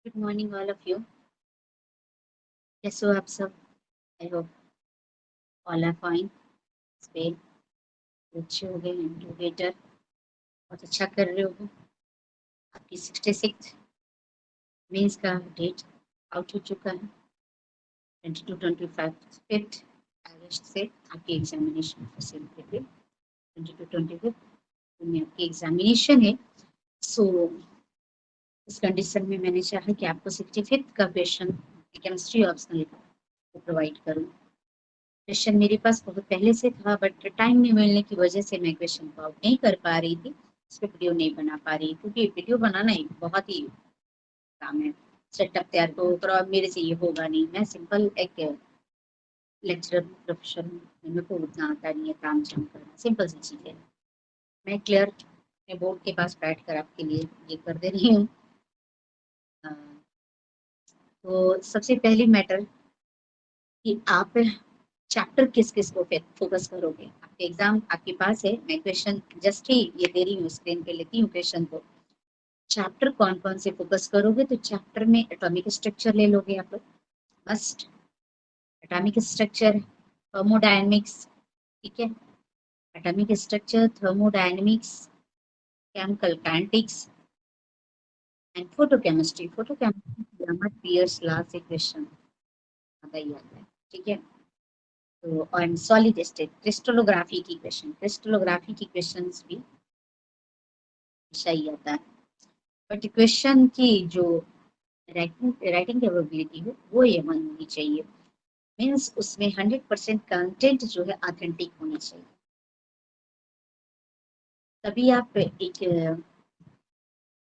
Good morning all of you. कैसे हो आप सब? I hope all are fine. स्पेन अच्छे हो गए, इंटरोगेटर बहुत अच्छा कर रहे हो। आपकी 66 मीन्स का डेट आउट हो चुका है। 22-25 अगस्त से आपकी एग्जामिनेशन फैसिलिटेटेड। 22-25 में आपकी एग्जामिनेशन है। सो इस कंडीशन में मैंने चाहा कि आपको 65 का क्वेश्चन केमिस्ट्री ऑप्शनल को प्रोवाइड करूँ। क्वेश्चन मेरे पास बहुत पहले से था, बट टाइम नहीं मिलने की वजह से मैं क्वेश्चन को आउट नहीं कर पा रही थी, इस पर वीडियो नहीं बना पा रही, क्योंकि वीडियो बनाना एक बहुत ही काम है। सेटअप तैयार करो तो मेरे से ये होगा नहीं। मैं सिंपल एक लेक्चरर प्रोफेशन, मेरे को उतना आता नहीं है काम चाम करना, सिंपल सी चीज़ है। मैं क्लियर अपने बोर्ड के पास बैठ कर आपके लिए ये कर दे रही हूँ। तो सबसे पहली मैटर कि आप चैप्टर किस किस को फोकस करोगे। आपके एग्जाम आपके पास है, मैं क्वेश्चन जस्ट ही ये दे रही हूँ, स्क्रीन पे लेती हूँ क्वेश्चन को। चैप्टर कौन कौन से फोकस करोगे, तो चैप्टर में एटॉमिक स्ट्रक्चर ले लोगे आप लोग, मस्ट। एटॉमिक स्ट्रक्चर, थर्मोडायनेमिक्स, ठीक है, atomic structure, thermodynamics, chemical kinetics and photochemistry. Photochemistry ग्रामर पियर्स लॉ से क्वेश्चन आता ही आता है, ठीक है। तो और सॉलिड स्टेट क्रिस्टलोग्राफी की क्वेश्चन, क्रिस्टलोग्राफी की क्वेश्चंस भी सही आता है। बट क्वेश्चन की जो राइटिंग कैपेबिलिटी हो वो ये होनी चाहिए, मीन्स उसमें 100% कंटेंट जो है ऑथेंटिक होनी चाहिए, तभी आप एक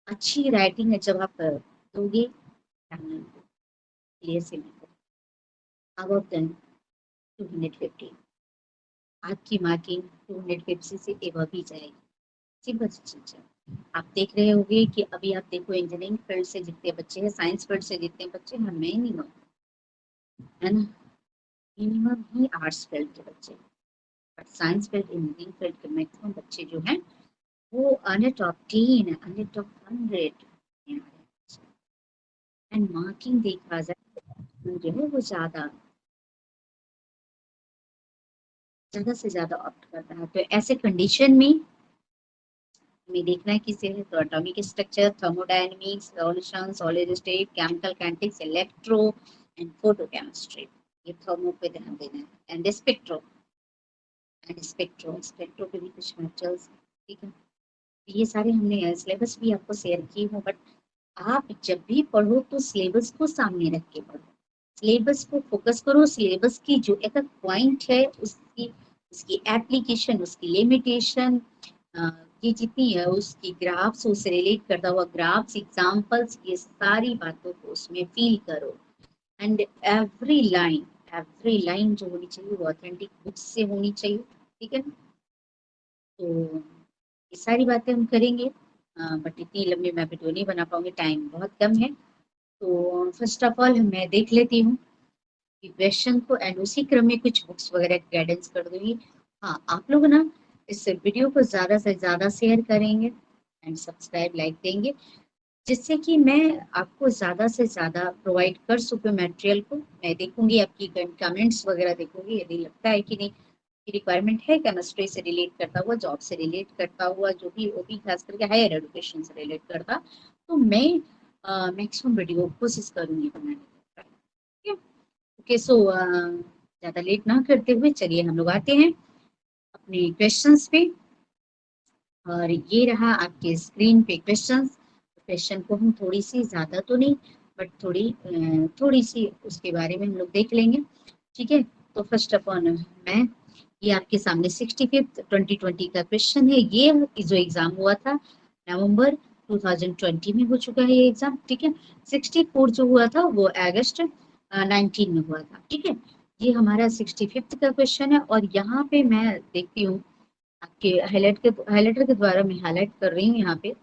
अच्छी राइटिंग है जब आप दोगे क्लियर से मिलकर। अब आप 250 आपकी मार्किंग 250 से एबव ही जाएगी, सिंपल सी चीज है। आप देख रहे होंगे कि अभी आप देखो इंजीनियरिंग फील्ड से जितने बच्चे हैं, साइंस फील्ड से जितने बच्चे हैं, मिनिमम है ना, मिनिमम ही आर्ट्स फील्ड के बच्चे, but science field engineering field के मैक्सिमम बच्चे जो हैं वो under top 10, under top 100 and marking देखा जाए जो है वो ज्यादा से ज्यादा ऑप्ट करता है। तो ऐसे कंडीशन में हमें देखना है किसे है, तो atomic structure, thermodynamics, solution, solid state, chemical kinetics, electro and photochemistry. ये थर्मो पे ध्यान देना है, एंड स्पेक्ट्रो पे भी कुछ मेटल्स, ठीक है। ये सारे हमने सिलेबस भी आपको शेयर किए हो, बट आप जब भी पढ़ो तो सिलेबस को सामने रख के पढ़ो, सिलेबस को फोकस करो। सिलेबस की जो एक पॉइंट है उसकी उसकी एप्लीकेशन, उसकी लिमिटेशन, ये जितनी है उसकी ग्राफ्स, उससे रिलेट करता हुआ ग्राफ्स, एग्जांपल्स, ये सारी बातों को उसमें फील करो। एंड एवरी लाइन जो होनी चाहिए वो ऑथेंटिक बुक से होनी चाहिए, ठीक है। तो ये सारी बातें हम करेंगे, बट इतनी लंबी मैं वीडियो नहीं बना पाऊंगी, टाइम बहुत कम है। तो फर्स्ट ऑफ ऑल मैं देख लेती हूँ कि क्वेश्चन को, एंड उसी क्रम में कुछ बुक्स वगैरह गाइडेंस कर दूंगी। हाँ, आप लोग ना इस वीडियो को ज्यादा से ज्यादा शेयर करेंगे एंड सब्सक्राइब लाइक देंगे, जिससे कि मैं आपको ज्यादा से ज्यादा प्रोवाइड कर सकूं मटेरियल को। मैं देखूंगी आपकी कमेंट्स वगैरह, देखूंगी यदि लगता है कि नहीं रिक्वायरमेंट है केमिस्ट्री से रिलेट करता हुआ, जॉब से रिलेट करता हुआ, जो भी वो भी खास करके हायर एजुकेशन से रिलेट करता, तो मैं मैक्सिमम वीडियो कोशिश करूंगी बनाने की, ठीक है। ओके, सो ज्यादा लेट ना करते हुए चलिए हम लोग आते हैं अपने क्वेश्चंस पे। और ये रहा आपके स्क्रीन पे क्वेश्चंस। क्वेश्चन को हम थोड़ी सी, ज्यादा तो नहीं, बट थोड़ी सी उसके बारे में हम लोग देख लेंगे, ठीक है। तो फर्स्ट ऑफ ऑल मैं, ये आपके सामने 65 2020 का क्वेश्चन है। ये जो एग्जाम हुआ था नवंबर 2020 में हो चुका है ये एग्जाम, ठीक है। 64 जो हुआ था वो अगस्त 19 में हुआ था, ठीक है। ये हमारा 65 का क्वेश्चन है, और यहाँ पे मैं देखती हूँ आपके हाईलाइटर के द्वारा मैं हाईलाइट कर रही हूँ यहाँ पे।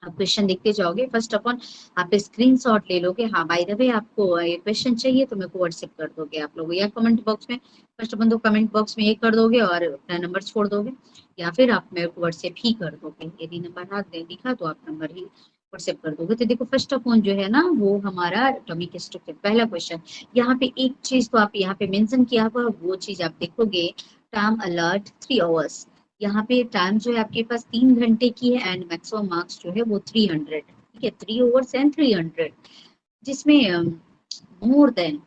आप क्वेश्चन देखते जाओगे, फर्स्ट ऑफ ऑल आप स्क्रीनशॉट ले लोगे। हाँ, बाय द वे आपको ये क्वेश्चन चाहिए तो मेरे को व्हाट्सएप कर दोगे आप लोग, या कमेंट बॉक्स में, फर्स्ट ऑफ ऑल तो कमेंट बॉक्स में ये कर दोगे और अपना नंबर छोड़ दोगे, या फिर आप मेरे को व्हाट्सएप ही कर दोगे। यदि नंबर हाथ दे दिखा तो आप नंबर ही व्हाट्सएप कर दोगे। तो देखो फर्स्ट ऑफ ऑल जो है ना वो हमारा एटॉमिक स्ट्रक्चर पहला क्वेश्चन। यहाँ पे एक चीज तो आप यहाँ पे मेंशन किया हुआ वो चीज आप देखोगे, टाइम अलर्ट 3 आवर्स। यहाँ पे टाइम जो है आपके पास 3 घंटे की है एंड मैक्सिमम मार्क्स जो है वो 300, ठीक है, 3 आवर्स एंड 300, जिसमें मोर देन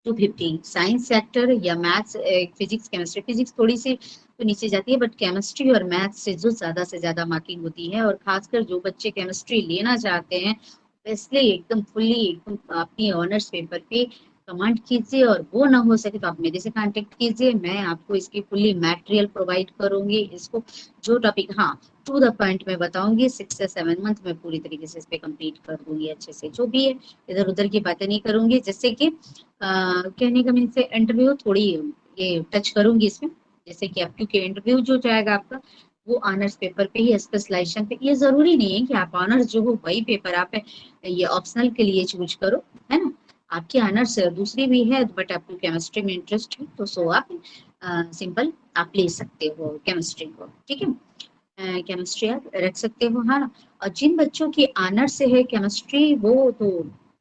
250 साइंस सेक्टर या मैथ्स, फिजिक्स केमिस्ट्री, फिजिक्स थोड़ी सी तो नीचे जाती है बट केमिस्ट्री और मैथ्स से जो ज्यादा से ज्यादा मार्किंग होती है, और खासकर जो बच्चे केमिस्ट्री लेना चाहते हैं इसलिए एकदम फुल्ली एकदम अपनी ऑनर्स पेपर पे कमांड कीजिए, और वो ना हो सके तो आप मेरे से कांटेक्ट कीजिए, मैं आपको इसकी फुल्ली मटेरियल प्रोवाइड करूंगी। इसको जो टॉपिक, हाँ, टू द पॉइंट में बताऊंगी, 6 से 7 मंथ में पूरी तरीके से इस पे कंप्लीट कर दूंगी अच्छे से, जो भी है इधर उधर की बातें नहीं करूंगी, जिससे कि कहने का मीन से इंटरव्यू थोड़ी ये टच करूंगी इसमें, जैसे कि आप, क्योंकि इंटरव्यू जो जाएगा आपका वो ऑनर्स पेपर पे ही, स्पेशलाइजेशन पे। ये जरूरी नहीं है कि आप ऑनर्स जो हो वही पेपर आप ये ऑप्शनल के लिए चूज करो, है ना। आपकी ऑनर्स दूसरी भी है बट आपको केमिस्ट्री में इंटरेस्ट है तो सो आप सिंपल आप ले सकते हो केमिस्ट्री को, ठीक है, केमिस्ट्री आप रख सकते हो, हाँ। और जिन बच्चों की ऑनर्स से है केमिस्ट्री वो तो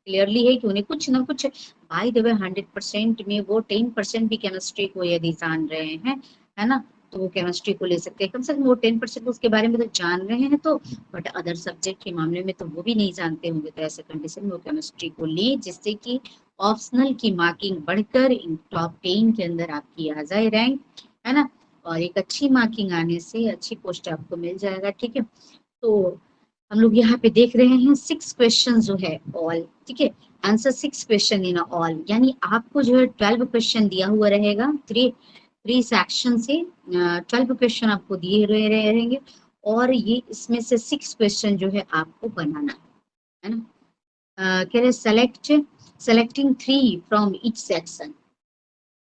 क्लियरली है कि उन्हें कुछ ना कुछ, बाय द वे 100% में वो 10% भी केमिस्ट्री को यदि जान रहे हैं, है ना, तो वो केमिस्ट्री को ले सकते हैं। कम से कम वो 10% उसके बारे में तो जान रहे हैं, तो बट अदर सब्जेक्ट के मामले में तो वो भी नहीं जानते होंगे, तो ऐसे कंडीशन में वो केमिस्ट्री को ले, जिससे कि ऑप्शनल की मार्किंग बढ़कर इन टॉप 10 के अंदर आपकी आ जाए रैंक, है ना, और एक अच्छी मार्किंग आने से अच्छी पोस्ट आपको मिल जाएगा, ठीक है। तो हम लोग यहाँ पे देख रहे हैं 6 क्वेश्चन जो है ऑल, ठीक है, आंसर 6 क्वेश्चन इन ऑल, यानी आपको जो है 12 क्वेश्चन दिया हुआ रहेगा, थ्री थ्री सेक्शन से 12 क्वेश्चन आपको दिए रहेंगे, और ये इसमें से 6 क्वेश्चन जो है आपको बनाना है ना। कह रहे सेलेक्टिंग 3 फ्रॉम ईच सेक्शन,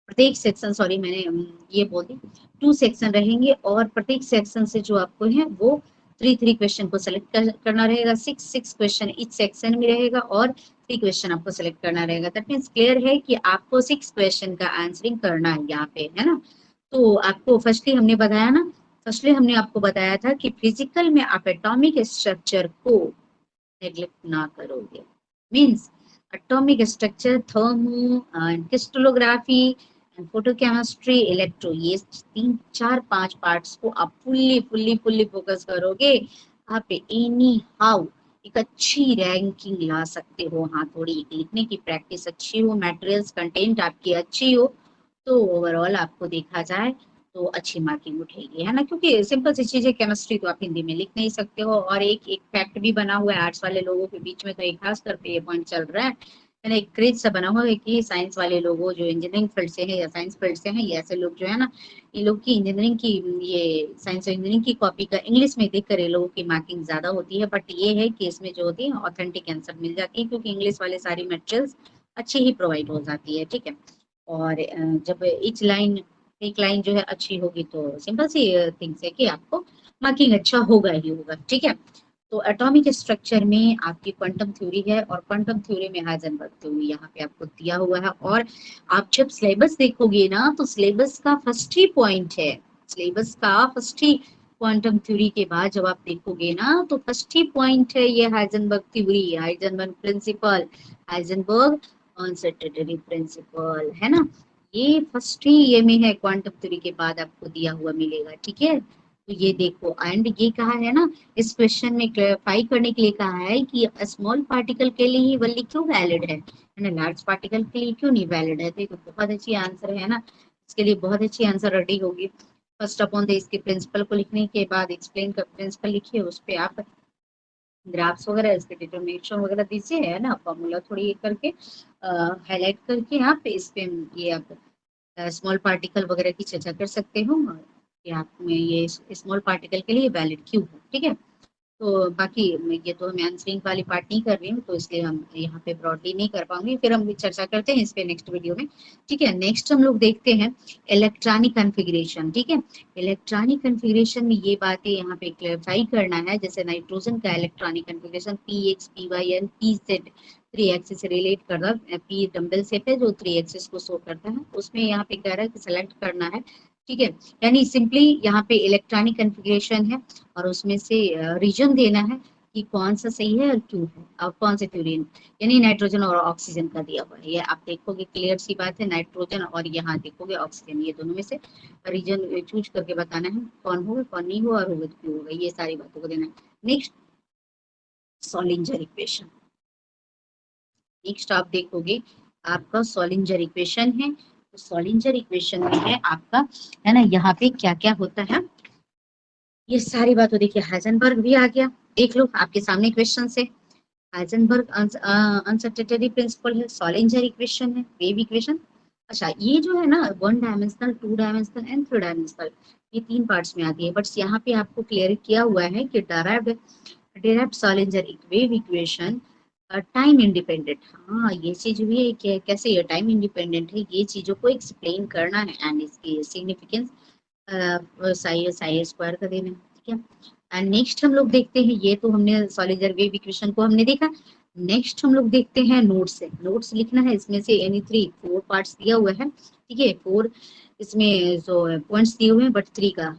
प्रत्येक सेक्शन, सॉरी मैंने ये बोल दी, 2 सेक्शन रहेंगे और प्रत्येक सेक्शन से जो आपको है वो 3 क्वेश्चन को सेलेक्ट करना रहेगा, 6 क्वेश्चन इस सेक्शन में रहेगा और 3 क्वेश्चन आपको सेलेक्ट करना रहेगा। दैट मीन्स क्लियर है कि आपको 6 क्वेश्चन का आंसरिंग करना है यहाँ पे, है ना। तो आपको फर्स्टली हमने बताया ना, फर्स्टली हमने आपको बताया था कि फिजिकल में आप एटॉमिक स्ट्रक्चर को नेग्लेक्ट ना करोगे, means atomic structure, thermo crystallography, photochemistry, electro, ये 3 4 5 पार्ट्स को आप फुल्ली फुल्ली फुल्ली फोकस करोगे, आप एनी हाउ एक अच्छी रैंकिंग ला सकते हो। हाँ, थोड़ी लिखने की प्रैक्टिस अच्छी हो, मटेरियल्स कंटेंट आपकी अच्छी हो, तो ओवरऑल आपको देखा जाए तो अच्छी मार्किंग उठेगी, है ना, क्योंकि सिंपल सी चीज है, केमिस्ट्री तो आप हिंदी में लिख नहीं सकते हो। और एक एक फैक्ट भी बना हुआ है आर्ट्स वाले लोगों के बीच में, तो एक खास कर पे ये पॉइंट चल रहा है, मैंने एक क्रेज सा बना हुआ है कि साइंस वाले लोगों जो इंजीनियरिंग फील्ड से है या साइंस फील्ड से है, ये ऐसे लोग जो है ना, ये लोग की इंजीनियरिंग की, ये साइंस और इंजीनियरिंग की कॉपी का इंग्लिश में देख कर ये लोगों की मार्किंग ज्यादा होती है, बट ये है कि इसमें जो होती है ऑथेंटिक आंसर मिल जाती है, क्योंकि इंग्लिश वाले सारी मटेरियल्स अच्छी ही प्रोवाइड हो जाती है, ठीक है। और जब ईच लाइन, एक लाइन जो है अच्छी होगी तो सिंपल सी थिंग्स है कि आपको मार्किंग अच्छा होगा ही होगा, ठीक है। तो एटॉमिक स्ट्रक्चर में आपकी क्वांटम थ्योरी है, और क्वांटम थ्योरी में हाइजेनबर्ग थ्योरी यहाँ पे आपको दिया हुआ है। और आप जब सिलेबस देखोगे ना तो सिलेबस का फर्स्ट ही पॉइंट है, सिलेबस का फर्स्ट ही क्वांटम थ्योरी के बाद जब आप देखोगे ना तो फर्स्ट ही पॉइंट है ये Heisenberg theory, Heisenberg principle, Heisenberg uncertainty principle, है ना। ये फर्स्ट ही ये में है, क्वांटम थ्योरी के बाद आपको दिया हुआ मिलेगा, ठीक है। तो ये देखो, एंड ये कहा है ना, इस क्वेश्चन में क्लैरिफाई करने के लिए कहा है कि स्मॉल पार्टिकल के लिए ही वैलिड क्यों वैलिड है ना, लार्ज पार्टिकल के लिए क्यों नहीं वैलिड है। तो ये तो बहुत अच्छी आंसर है ना, इसके लिए बहुत अच्छी आंसर रेडी होगी। फर्स्ट अपॉन द इसके प्रिंसिपल को लिखने के बाद एक्सप्लेन कर प्रिंसिपल लिखिए, उस पर आप ग्राफ्स वगैरह इसके डिटरमिनेशन वगैरह दीजिए, है ना, फॉर्मूला थोड़ी ये करके हाईलाइट करके आप इस पे ये आप स्मॉल पार्टिकल वगैरह की चर्चा कर सकते हो, कि आप में ये स्मॉल पार्टिकल के लिए वैलिड क्यों है, ठीक है। तो बाकी ये तो मैं आंसरिंग वाली पार्ट नहीं कर रही हूँ, तो इसलिए हम यहाँ पे ब्रॉडली नहीं कर पाऊंगी, फिर हम चर्चा करते हैं इस पे नेक्स्ट वीडियो में, ठीक है। नेक्स्ट हम लोग देखते हैं इलेक्ट्रॉनिक कन्फिग्रेशन, ठीक है। इलेक्ट्रॉनिक कन्फिग्रेशन में ये बातें यहाँ पे क्लेरिफाई करना है, जैसे नाइट्रोजन का electronic configuration PX PY and PZ 3 axis से रिलेट कर रहा है, P डम्बल शेप है जो 3 एक्सिस को शो करता है, उसमें यहाँ पे कह रहा है कि सेलेक्ट करना है, ठीक है। यानी सिंपली यहाँ पे इलेक्ट्रॉनिक कन्फिग्रेशन है और उसमें से रीजन देना है, कि कौन सा सही है और क्यों है, और कौन से थ्योरी, यानी नाइट्रोजन और ऑक्सीजन का दिया हुआ है। ये आप देखोगे, क्लियर सी बात है, नाइट्रोजन और यहाँ देखोगे ऑक्सीजन, ये दोनों में से रीजन चूज करके बताना है कौन होगा कौन नहीं होगा और होगा तो क्यों होगा, ये सारी बातों को देना है। Next, सॉलिंजर equation. नेक्स्ट आप देखोगे आपका सॉलिंजर इक्वेशन है, तो सॉलिंजर इक्वेशन में है आपका, है ना, यहाँ पे क्या क्या होता है ये सारी बात। देखिए हाइजेनबर्ग भी आ गया, देख लो आपके सामने क्वेश्चन से। हाइजेनबर्ग अनसर्टेनिटी प्रिंसिपल है, सॉलिंजर इक्वेशन है, वेव इक्वेशन। अच्छा ये जो है ना, one dimensional, two dimensional and three dimensional, ये तीन पार्ट्स में आती है, बट यहाँ पे आपको क्लियर किया हुआ है कि derived Schrodinger wave equation time independent. हाँ ये चीज भी है कि कैसे ये टाइम इंडिपेंडेंट है, ये चीजों को एक्सप्लेन करना है एंड इसकी सिग्निफिकेंस साई स्क्वायर का देना है, ठीक है। एंड नेक्स्ट हम लोग देखते हैं, ये तो हमने सॉलिडर वेव इक्वेशन को हमने देखा। नेक्स्ट हम लोग देखते हैं नोट्स है, नोट्स लिखना है, इसमें से एनी थ्री, फोर पार्ट्स दिया हुआ है, ठीक है, फोर इसमें जो पॉइंट्स दिए हुए हैं, बट थ्री का,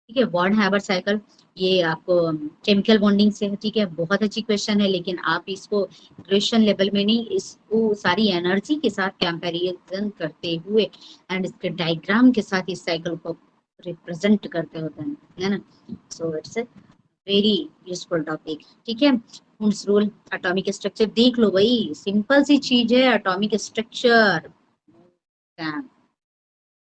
ठीक है। बॉन्ड हैबर साइकिल, ये आपको केमिकल बॉन्डिंग से है, ठीक है, बहुत अच्छी क्वेश्चन है, लेकिन आप इसको ग्रेजुएशन लेवल में नहीं, इसको सारी एनर्जी के साथ कंपैरिजन करते हुए एंड इसके डायग्राम के साथ इस साइकिल को रिप्रेजेंट करते होते हैं, है ना। So it's a very useful topic, ठीक है। हुंस रूल, एटॉमिक स्ट्रक्चर देख लो भाई, सिंपल सी चीज है, एटॉमिक स्ट्रक्चर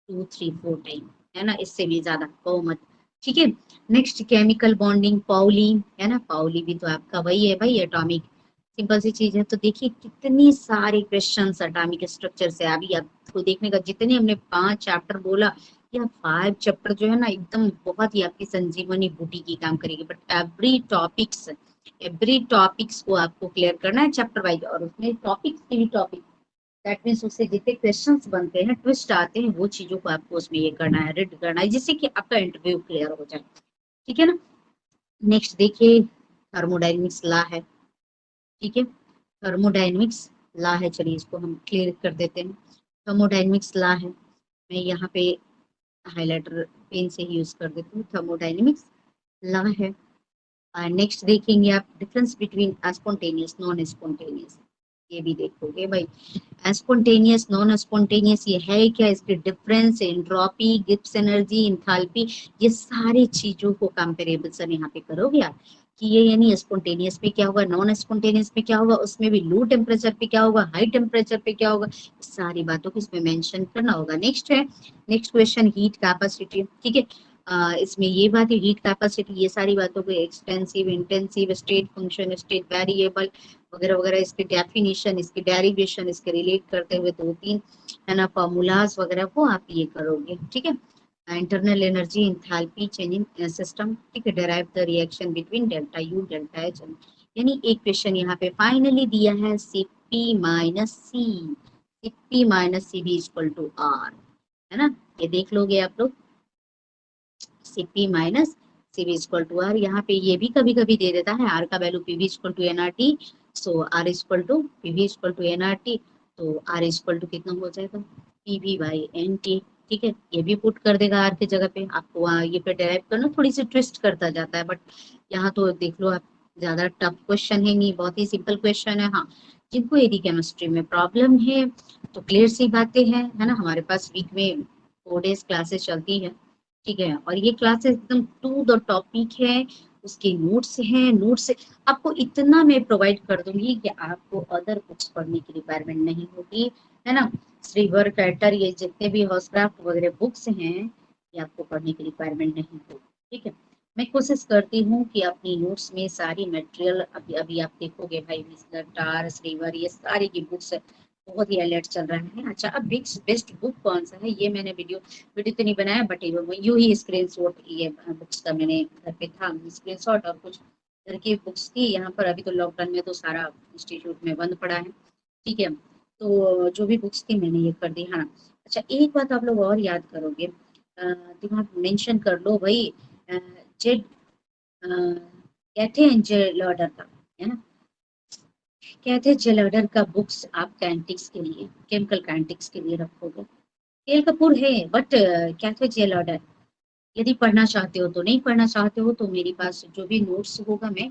2 3 4 टाइम, है ना, इससे भी ज्यादा कहो मत, ठीक है। नेक्स्ट केमिकल बॉन्डिंग, पाउली, है ना, पाउली भी तो आपका वही है भाई, एटॉमिक, सिंपल सी चीज है। तो देखिए कितनी सारे क्वेश्चन एटॉमिक स्ट्रक्चर से, अभी आपको देखने का, जितने हमने 5 चैप्टर बोला या 5 चैप्टर जो है ना, एकदम बहुत ही आपकी संजीवनी बूटी की काम करेगी, बट एवरी टॉपिक्स को आपको क्लियर करना है चैप्टर वाइज, और उसमें टॉपिक्स की भी टॉपिक, दैट मीन्स उससे जितने क्वेश्चंस बनते हैं, ट्विस्ट आते हैं, वो चीजों को आपको उसमें ये करना है, रीड करना है, जिससे कि आपका इंटरव्यू क्लियर हो जाए, ठीक है ना। नेक्स्ट देखिए, थर्मोडाइनमिक्स लॉ है, ठीक है, थर्मोडाइनमिक्स लॉ है, चलिए इसको हम क्लियर कर देते हैं। थर्मोडाइनमिक्स लॉ है, मैं यहाँ पे हाईलाइटर पेन से ही यूज कर देती हूँ, थर्मोडाइनमिक्स लॉ है। नेक्स्ट देखेंगे आप, difference between spontaneous non spontaneous, ये भी देखोगे भाई, स्पॉन्टेनियस नॉन स्पॉन्टेनियस ये है क्या, इसके difference, entropy, Gibbs energy, enthalpy, ये सारी चीजों को कंपेरेबल सर यहाँ पे करोगे आप, कि ये यानी स्पॉन्टेनियस पे क्या होगा, नॉन स्पॉन्टेनियस पे क्या होगा, उसमें भी लो टेम्परेचर पे क्या होगा, हाई टेम्परेचर पे क्या होगा, सारी बातों को इसमें मेंशन करना होगा। नेक्स्ट है, नेक्स्ट क्वेश्चन, हीट कैपेसिटी, ठीक है। इसमें ये बात है, हीट कैपेसिटी, ये सारी बातों को extensive, intensive, state function, state variable वगैरह वगैरह, इसके डेफिनेशन, इसके डेरिवेशन, इसके रिलेट करते हुए 2 3, है ना, फॉर्मूलाज वगैरह को आप ये करोगे, ठीक है। Internal energy, enthalpy changing system, ठीक है, derive the reaction between delta U delta H, यानी एक क्वेश्चन यहाँ पे फाइनली दिया है, Cp - C भी इक्वल टू आर, है ना, ये देख लोगे आप लोग, Cp - Cv equal to R, यहाँ पे ये भी कभी कभी दे देता है आर का value PV equal to nRT, so R equal to PV equal to nRT, तो आर इक्वल टू कितना हो जाएगा, पीवी बाई एन टी, ठीक है, ये भी पुट कर देगा आर के जगह पे, आपको वहाँ ये पे डेराइव करना थोड़ी सी ट्विस्ट करता जाता है, बट यहाँ तो देख लो आप, ज्यादा टफ क्वेश्चन है नहीं, बहुत ही सिंपल क्वेश्चन है। हाँ, जिनको यदि केमिस्ट्री में प्रॉब्लम है तो क्लियर सी बातें हैं, है ना, हमारे पास वीक में 4 डेज क्लासेस चलती है, ठीक है, और ये क्लासेस एकदम टू द टॉपिक है, उसके नोट्स हैं, नोट्स आपको इतना मैं प्रोवाइड कर दूंगी कि आपको अदर बुक्स पढ़ने की रिक्वायरमेंट नहीं होगी, है ना। श्री वर्क राइटर, ये जितने भी हाउसक्राफ्ट वगैरह बुक्स हैं, ये आपको पढ़ने की रिक्वायरमेंट नहीं होगी, ठीक है। मैं कोशिश करती हूँ कि अपनी नोट्स में सारी मटेरियल, अभी अभी आप देखोगे भाई, मिस्टर टार, श्रीवर, ये सारी की बुक्स बहुत ही अलर्ट चल रहा है। अच्छा, अब बेस्ट बुक कौन सा है, ये मैंने वीडियो तो नहीं बनाया, बट यूं ही स्क्रीनशॉट, ये बुक्स का मैंने घर पे था स्क्रीनशॉट, और कुछ घर की बुक्स थी यहाँ पर, अभी तो लॉकडाउन में तो सारा इंस्टीट्यूट में बंद पड़ा है, ठीक है, तो जो भी बुक्स थी मैंने ये कर दी, हाँ। अच्छा एक बात आप लोग और याद करोगे, दिमाग मेंशन कर लो भाई, जेड कहते हैं जेल ऑर्डर का, है ना, कहते हैं जेल ऑर्डर का बुक्स आप कैंटिक्स के लिए, केमिकल कैंटिक्स के लिए रखोगे, केल कपूर है, बट कहते हैं जेल ऑर्डर, यदि पढ़ना चाहते हो तो, नहीं पढ़ना चाहते हो तो मेरे पास जो भी नोट्स होगा मैं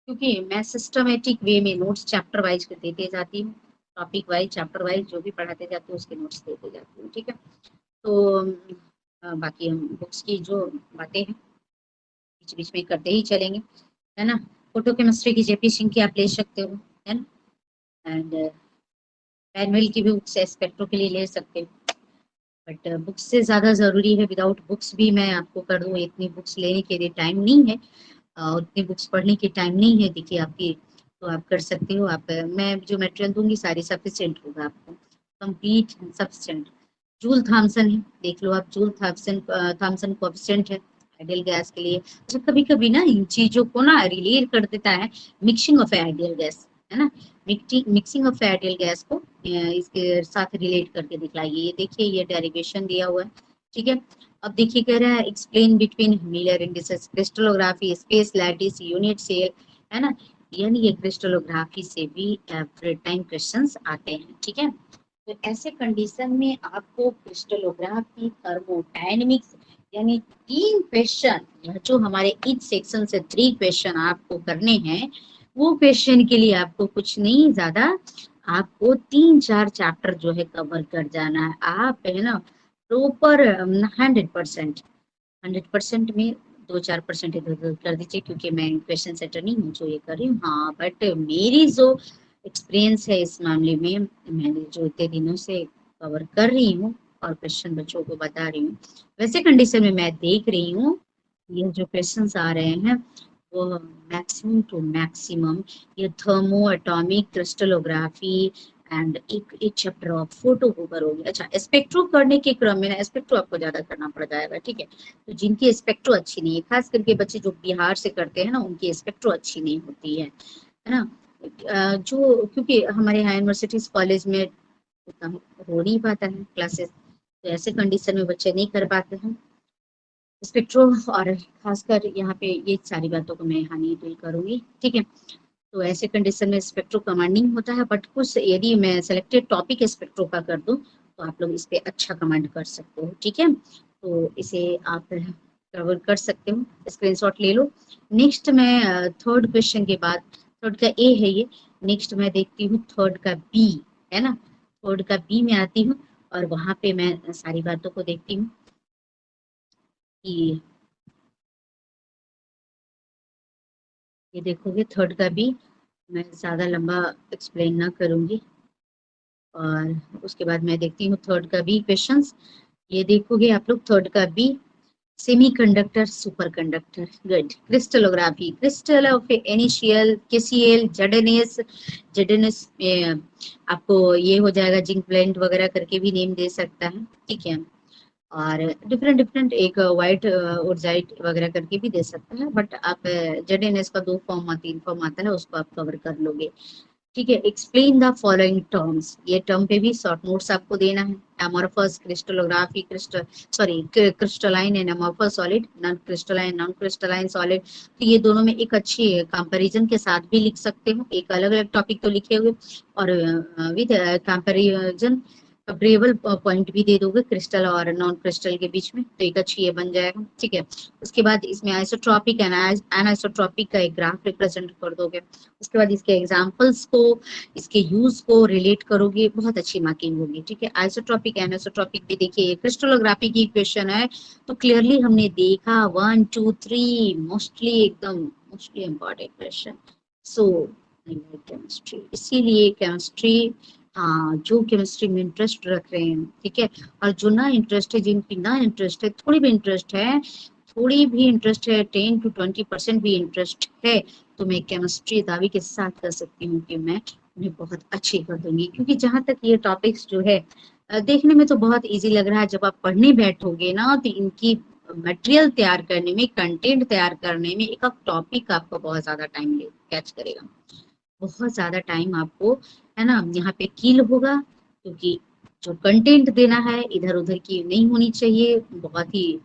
क्योंकि मैं सिस्टमेटिक वे में नोट्स चैप्टर वाइज देते जाती हूँ, टॉपिक वाइज चैप्टर वाइज जो भी पढ़ाते जाती हूँ उसके नोट्स देते जाती हूँ। ठीक है, तो बाकी हम बुक्स की जो बातें हैं बीच बीच में करते ही चलेंगे, है ना। फोटो केमिस्ट्री की जेपी सिंह की आप ले सकते हो, है ना। एंड मैनुअल की भी बुक्स स्पेक्ट्रो के लिए ले सकते हो, बट बुक्स से ज्यादा जरूरी है। विदाउट बुक्स भी मैं आपको कर दूं, इतनी बुक्स लेने के लिए टाइम नहीं है, उतनी बुक्स पढ़ने की टाइम नहीं है देखिए आपकी, तो आप कर सकते हो। आप मैं जो मटेरियल दूंगी सारी सफिशिएंट होगा आपको, कंप्लीट सफिशिएंट। जूल थॉमसन है, देख लो आप, जूल थॉमसन थॉमसन कोएफिशिएंट है आइडियल गैस के लिए। अच्छा, कभी कभी ना इन चीजों को ना रिलेट कर देता है मिक्सिंग ऑफ आइडियल गैस, है ना। मिक्सिंग ऑफ आइडियल गैस को इसके साथ रिलेट करके दिखलाइए। ये देखिए, ये डेरिवेशन दिया हुआ है, ठीक है। अब देखिए कह रहा है explain between Miller indices, crystallography, space lattice, unit cell, है ना। यानी ये क्रिस्टलोग्राफी से भी एवरी टाइम क्वेश्चंस आते हैं, ठीक है। तो ऐसे कंडीशन में आपको क्रिस्टलोग्राफी, थर्मोडायनेमिक्स, यानी 3 क्वेश्चन जो हमारे इस सेक्शन से 3 क्वेश्चन आपको करने हैं, वो क्वेश्चन के लिए आपको कुछ नहीं ज्यादा, आपको 3-4 चैप्टर जो है कवर कर जाना है। आप है ना प्रॉपर 100% में 2-4% इधर उधर कर दीजिए, क्योंकि मैं क्वेश्चन सेटर नहीं हूँ जो ये कर रही हूँ। हाँ, बट मेरी जो एक्सपीरियंस है इस मामले में, मैंने जो इतने दिनों से कवर कर रही हूँ और क्वेश्चन बच्चों को बता रही हूँ, वैसे कंडीशन में मैं देख रही हूँ ये जो क्वेश्चंस आ रहे हैं वो मैक्सिमम टू मैक्सिमम ये थर्मो एटॉमिक क्रिस्टलोग्राफी एंड एक चैप्टर ऑफ फोटो कवर हो गया। अच्छा, स्पेक्ट्रो करने के क्रम में ना स्पेक्ट्रो आपको ज्यादा करना पड़ जाएगा, ठीक है। तो जिनकी स्पेक्ट्रो अच्छी नहीं है, खास करके बच्चे जो बिहार से करते हैं ना, उनकी स्पेक्ट्रो अच्छी नहीं होती है ना। जो क्योंकि हमारे यहाँ यूनिवर्सिटीज कॉलेज में उतना हो नहीं पाता है क्लासेस, तो ऐसे कंडीशन में बच्चे नहीं कर पाते हैं स्पेक्ट्रो। और खासकर यहाँ पे ये सारी बातों को मैं यहाँ नहीं डील करूंगी, ठीक है। तो ऐसे कंडीशन में स्पेक्ट्रो कमांडिंग होता है, बट कुछ यदि मैं सेलेक्टेड टॉपिक स्पेक्ट्रो का कर दूं तो आप लोग इस पे अच्छा कमांड कर सकते हो, ठीक है। तो इसे आप कवर कर सकते हो, स्क्रीनशॉट ले लो। नेक्स्ट मैं थर्ड क्वेश्चन के बाद, थर्ड का ए है ये, नेक्स्ट मैं देखती हूँ थर्ड का बी, है ना। थर्ड का बी में आती हूँ और वहां पे मैं सारी बातों को देखती हूँ कि ये देखोगे थर्ड का बी, मैं ज्यादा लंबा एक्सप्लेन ना करूंगी। और उसके बाद मैं देखती हूँ थर्ड का बी क्वेश्चंस। ये देखोगे आप लोग थर्ड का B, semiconductor super conductor, good. Crystallography, crystal of initial, KCL, ZNS, ZNS आपको ये हो जाएगा, जिंक ब्लेंड वगैरह करके भी नेम दे सकता है, ठीक है। और डिफरेंट डिफरेंट एक वाइट ओरजाइट वगैरह करके भी दे सकता है, बट आप जेडएनएस का 2 फॉर्म 3 फॉर्म आता है, उसको आप कवर कर लोगे, ठीक है। एक्सप्लेन द फॉलोइंग टर्म्स, ये टर्म पे भी शॉर्ट नोट्स आपको देना है। Amorphous, crystallography, crystalline and amorphous solid, non crystalline, non crystalline solid, तो ये दोनों में एक अच्छी कंपैरिजन के साथ भी लिख सकते हो, एक अलग अलग टॉपिक तो लिखे हुए और विद कंपैरिजन कंपेरेबल पॉइंट भी दे दोगे क्रिस्टल और नॉन क्रिस्टल के बीच में, तो एक अच्छी ये बन जाएगा, ठीक है। उसके बाद इसमें आइसोट्रॉपिक एनाइसोट्रॉपिक का एक ग्राफ रिप्रेजेंट कर दोगे। उसके बाद इसके एग्जांपल्स को, इसके यूज को रिलेट करोगे, बहुत अच्छी मार्किंग होगी, ठीक है। आइसोट्रॉपिक एनाइसोट्रॉपिक भी देखिए क्रिस्टलोग्राफी की क्वेश्चन है, तो क्लियरली हमने देखा 1 2 3 मोस्टली एकदम मोस्टली इम्पोर्टेंट क्वेश्चन। सो केमिस्ट्री, इसीलिए केमिस्ट्री, हाँ जो केमिस्ट्री में इंटरेस्ट रख रहे हैं, ठीक है। और जो ना इंटरेस्ट है, जिनकी ना इंटरेस्ट है, थोड़ी भी इंटरेस्ट है, थोड़ी भी इंटरेस्ट है, 10 to 20% भी इंटरेस्ट है, तो मैं केमिस्ट्री दावी के साथ कर सकती हूँ कि मैं उन्हें बहुत अच्छी कर दूंगी। क्योंकि जहां तक ये टॉपिक्स जो है देखने में तो बहुत इजी लग रहा है, जब आप पढ़ने बैठोगे ना तो इनकी मटेरियल तैयार करने में, कंटेंट तैयार करने में एक टॉपिक आपको बहुत ज्यादा टाइम कैच करेगा, बहुत ज्यादा टाइम आपको, है ना, यहाँ पे किल होगा। क्योंकि जो कंटेंट देना है इधर उधर की नहीं होनी चाहिए, बहुत ही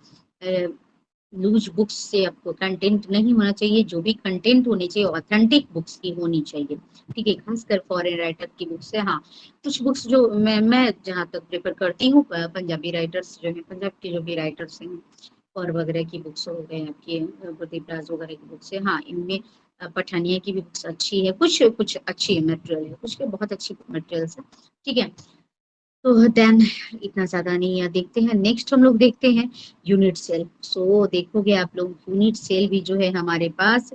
लूज बुक्स से आपको कंटेंट नहीं होना चाहिए, जो भी कंटेंट होनी चाहिए ऑथेंटिक बुक्स की होनी चाहिए, ठीक है। खासकर फॉरेन राइटर की बुक्स है, हाँ कुछ बुक्स जो मैं जहाँ तक प्रेफर करती हूँ, पंजाबी राइटर्स जो है, पंजाब के जो भी राइटर्स हैं और वगैरह की बुक्स हो गए आपकी, प्रदीप राज वगैरह की बुक्स है, हाँ इनमें पठानिया की भी बुक्स अच्छी है, कुछ कुछ अच्छी मटेरियल है, कुछ के बहुत अच्छी मटेरियल्स है, ठीक है। तो देन इतना ज्यादा नहीं है, देखते हैं नेक्स्ट हम लोग देखते हैं यूनिट सेल। सो देखोगे आप लोग यूनिट सेल भी जो है हमारे पास,